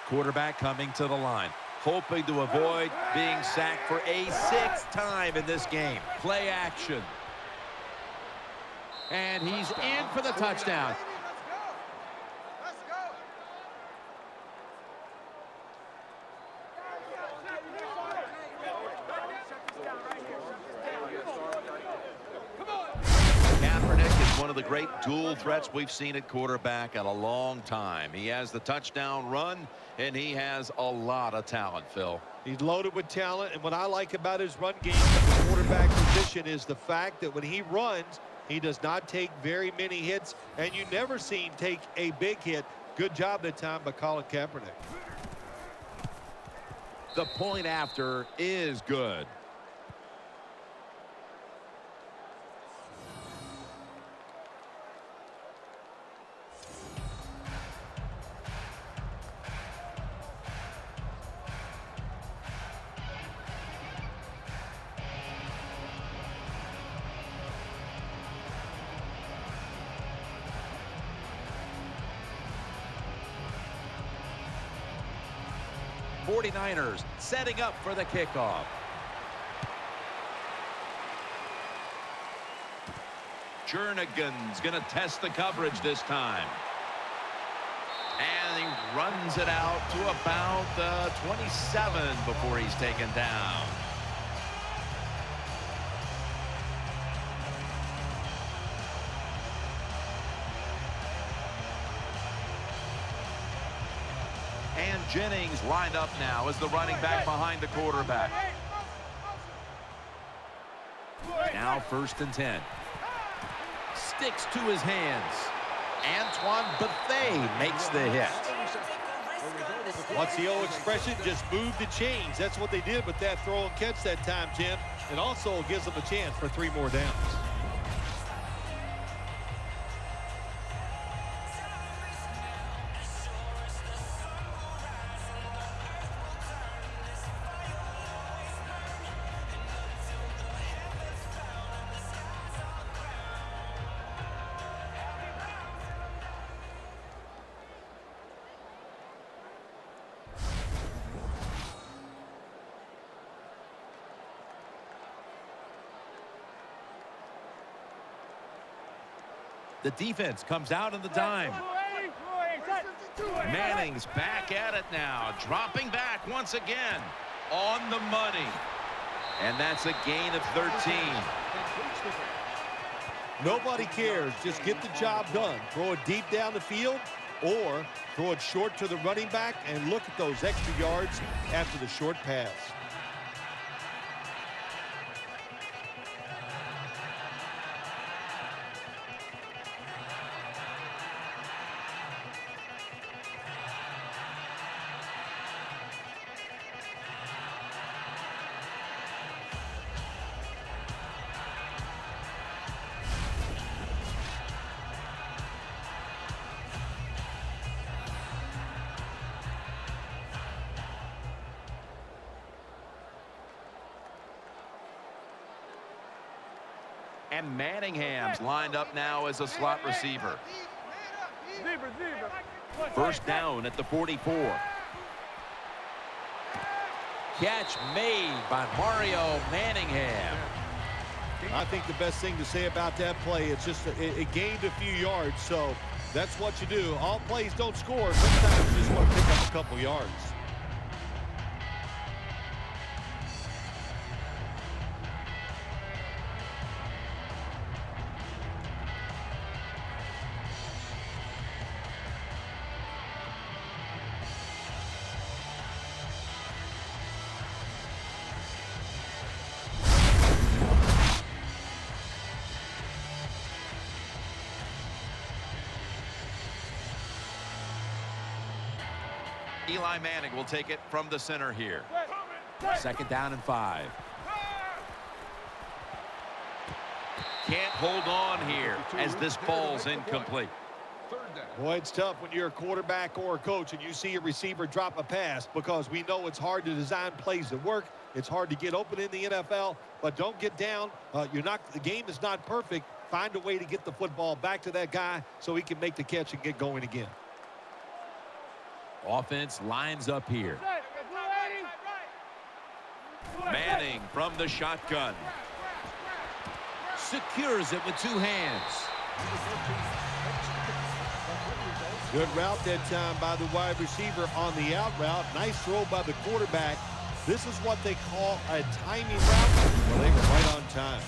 Quarterback coming to the line, hoping to avoid being sacked for a 6th time in this game. Play action. And he's in for the touchdown. Let's go. Kaepernick is one of the great dual threats we've seen at quarterback in a long time. He has the touchdown run, and he has a lot of talent, Phil. He's loaded with talent, and what I like about his run game at the quarterback position is the fact that when he runs, he does not take very many hits, and you never see him take a big hit. Good job that time by Colin Kaepernick. The point after is good. '49ers setting up for the kickoff. Jernigan's going to test the coverage this time. And he runs it out to about the 27 before he's taken down. And Jennings lined up now as the running back behind the quarterback. Now 1st and 10. Sticks to his hands. Antoine Bethea makes the hit. What's the old expression? Just move the chains. That's what they did with that throw and catch that time, Jim. It also gives them a chance for 3 more downs. The defense comes out in the dime. Manning's back at it now, dropping back once again on the money. And that's a gain of 13. Nobody cares. Just get the job done. Throw it deep down the field or throw it short to the running back, and look at those extra yards after the short pass. And Manningham's lined up now as a slot receiver. 1st down at the 44. Catch made by Mario Manningham. I think the best thing to say about that play, it's just it gained a few yards, so that's what you do. All plays don't score. Sometimes you just want to pick up a couple yards. Eli Manning will take it from the center here. 2nd down and 5. Can't hold on here as this ball's incomplete. Boy, it's tough when you're a quarterback or a coach and you see a receiver drop a pass, because we know it's hard to design plays that work. It's hard to get open in the NFL, but don't get down. The game is not perfect. Find a way to get the football back to that guy so he can make the catch and get going again. Offense lines up here. Manning from the shotgun. Secures it with 2 hands. Good route that time by the wide receiver on the out route. Nice throw by the quarterback. This is what they call a timing route. Well, they were right on time.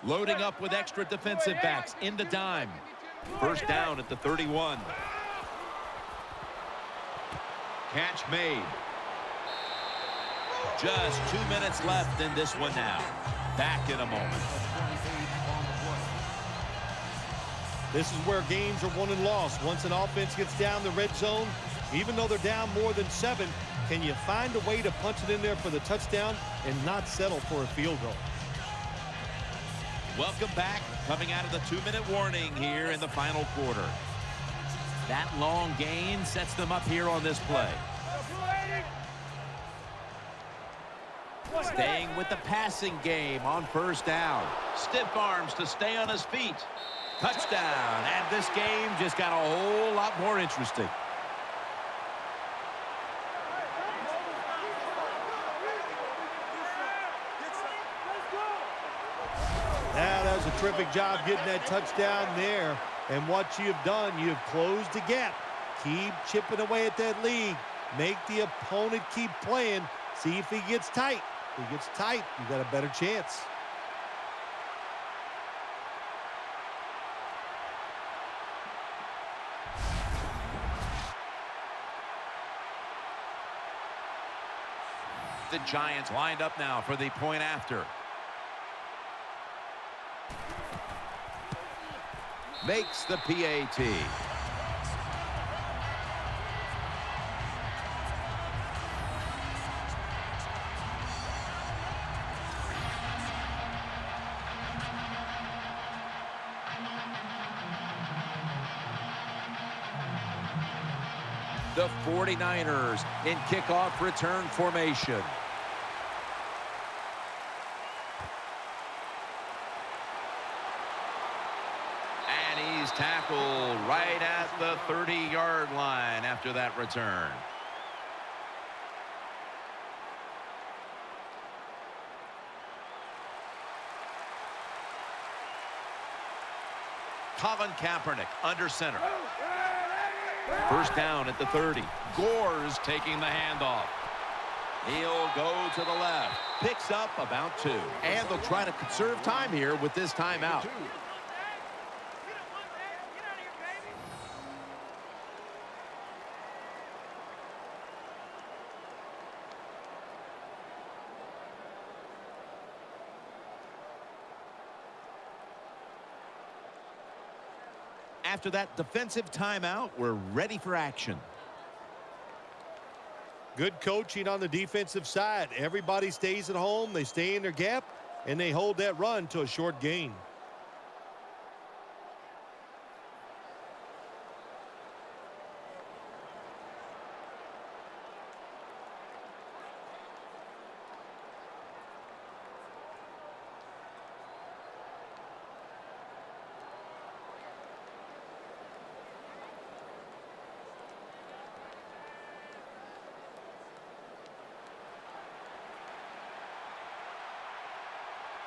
Loading up with extra defensive backs in the dime. 1st down at the 31. Catch made. Just 2 minutes left in this one now. Back in a moment. This is where games are won and lost. Once an offense gets down the red zone, even though they're down more than 7, can you find a way to punch it in there for the touchdown and not settle for a field goal? Welcome back, coming out of the 2-minute warning here in the final quarter. That long gain sets them up here on this play. Staying with the passing game on first down. Stiff arms to stay on his feet. Touchdown. And this game just got a whole lot more interesting. Yeah, that was a terrific job getting that touchdown there. And what you've done, you've closed the gap. Keep chipping away at that lead. Make the opponent keep playing. See if he gets tight. If he gets tight, you got a better chance. The Giants lined up now for the point after. Makes the PAT. The 49ers in kickoff return formation. And he's tackled right at the 30-yard line after that return. Colin Kaepernick under center. First down at the 30. Gore's taking the handoff. He'll go to the left. Picks up about 2. And they'll try to conserve time here with this timeout. After that defensive timeout, we're ready for action. Good coaching on the defensive side. Everybody stays at home. They stay in their gap, and they hold that run to a short gain.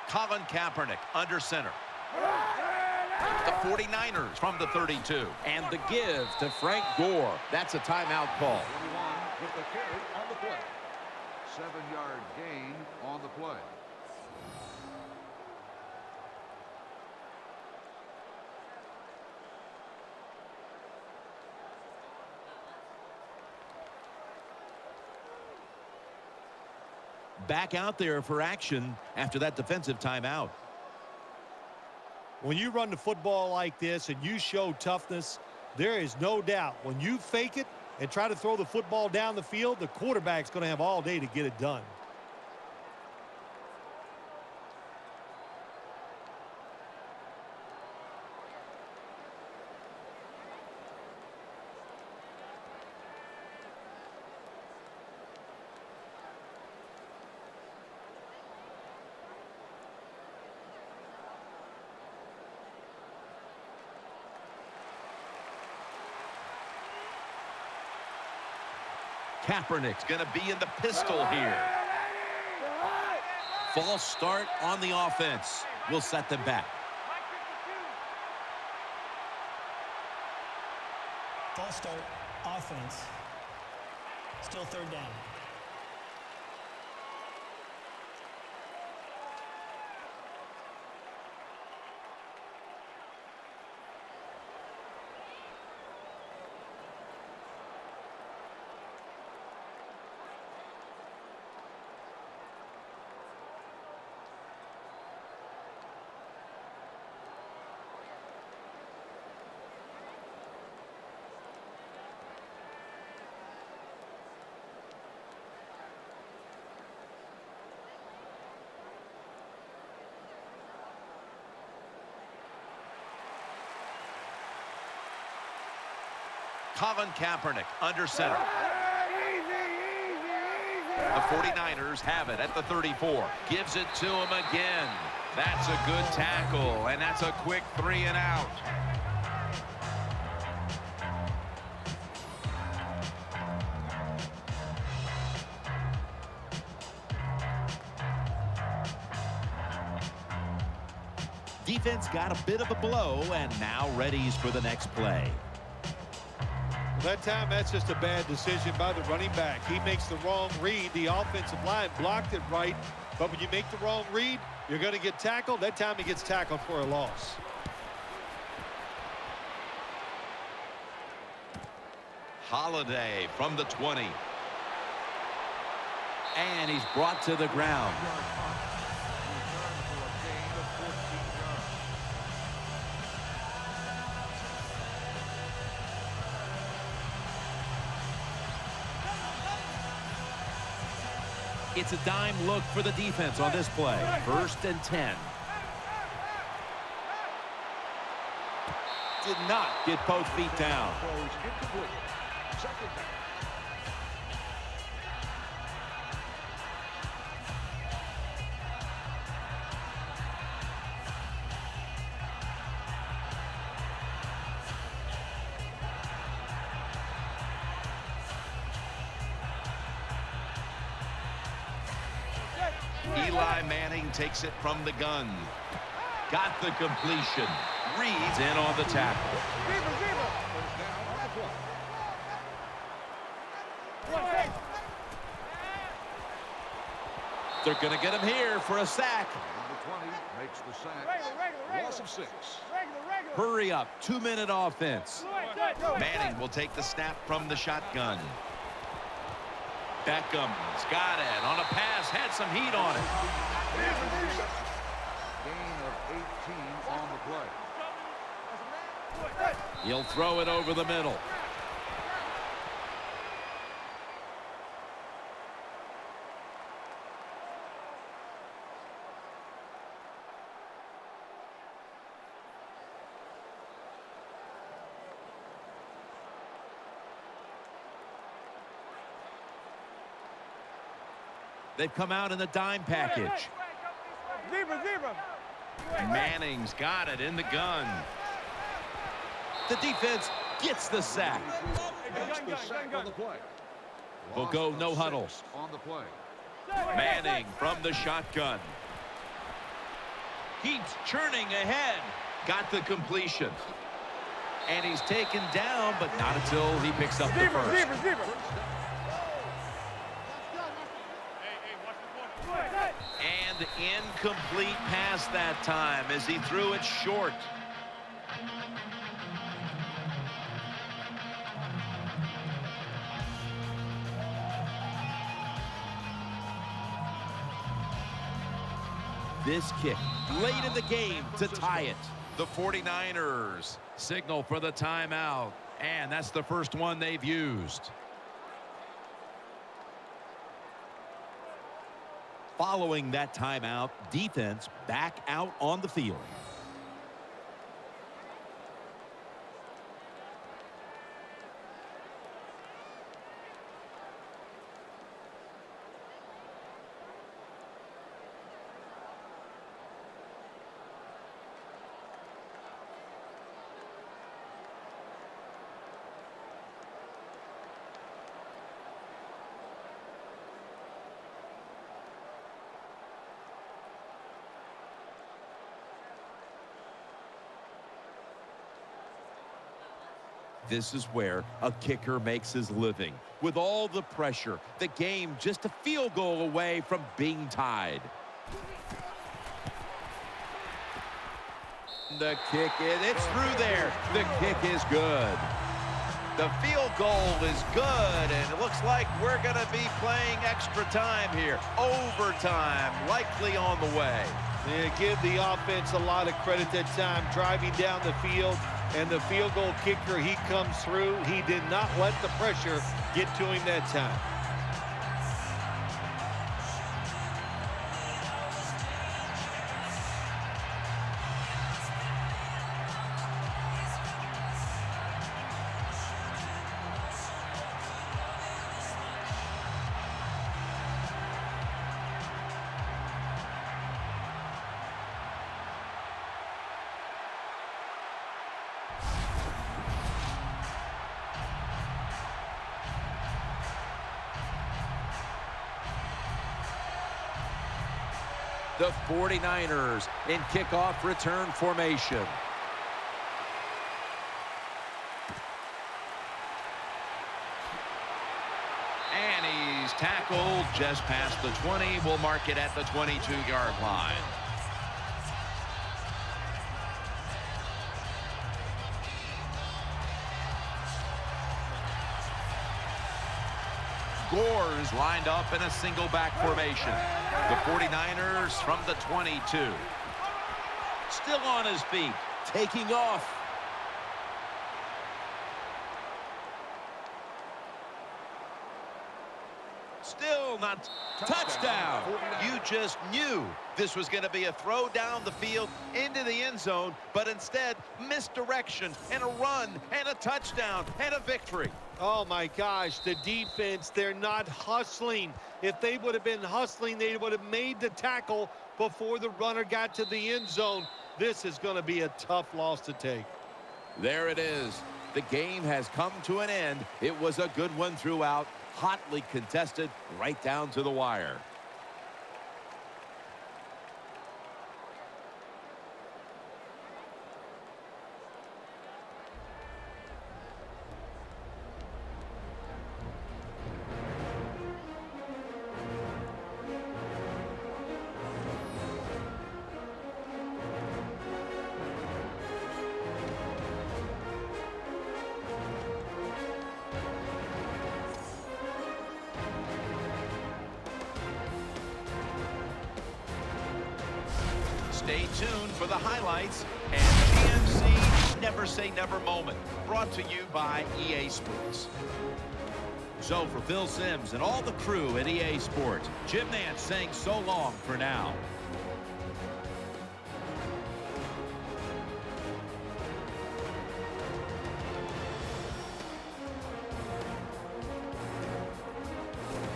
Colin Kaepernick under center. The 49ers from the 32. And the give to Frank Gore. That's a timeout call. 21 with the carry on the play. 7-yard gain on the play. Back out there for action after that defensive timeout. When you run the football like this and you show toughness, there is no doubt when you fake it and try to throw the football down the field, the quarterback's going to have all day to get it done. Kaepernick's going to be in the pistol here. False start on the offense will set them back. False start, offense. Still third down. Colin Kaepernick under center. The 49ers have it at the 34. Gives it to him again. That's a good tackle, and that's a quick 3 and out. Defense got a bit of a blow and now readies for the next play. That time, that's just a bad decision by the running back. He makes the wrong read. The offensive line blocked it right. But when you make the wrong read, you're going to get tackled. That time he gets tackled for a loss. Holiday from the 20. And he's brought to the ground. It's a dime look for the defense on this play. 1st and 10. Did not get both feet down. Eli Manning takes it from the gun. Got the completion. Reed's in on the tackle. They're going to get him here for a sack. Number 20 makes the sack. Loss of 6. Hurry up. 2-minute offense. Manning will take the snap from the shotgun. Beckham's got it on a pass, had some heat on it. Gain of 18 on the play. He'll throw it over the middle. They've come out in the dime package. Manning's got it in the gun. The defense gets the sack. Will go no huddle. On the play. Manning from the shotgun. Keeps churning ahead. Got the completion. And he's taken down, but not until he picks up the first. And incomplete pass that time as he threw it short. This kick late in the game to tie it. The 49ers signal for the timeout, and that's the first one they've used. Following that timeout, defense back out on the field. This is where a kicker makes his living. With all the pressure, the game just a field goal away from being tied. The kick, it's through there. The kick is good. The field goal is good, and it looks like we're going to be playing extra time here. Overtime likely on the way. Yeah, give the offense a lot of credit that time, driving down the field. And the field goal kicker, he comes through. He did not let the pressure get to him that time. The 49ers in kickoff return formation. And he's tackled just past the 20. We'll mark it at the 22-yard line. Gore's lined up in a single back formation. The 49ers from the 22. Still on his feet, taking off. Still not. Touchdown. You just knew this was going to be a throw down the field into the end zone, but instead misdirection and a run and a touchdown and a victory. Oh my gosh, the defense, they're not hustling. If they would have been hustling, they would have made the tackle before the runner got to the end zone. This is going to be a tough loss to take. There it is. The game has come to an end. It was a good one throughout, hotly contested right down to the wire. Stay tuned for the highlights and GMC Never Say Never moment, brought to you by EA Sports. So for Phil Simms and all the crew at EA Sports, Jim Nantz saying so long for now.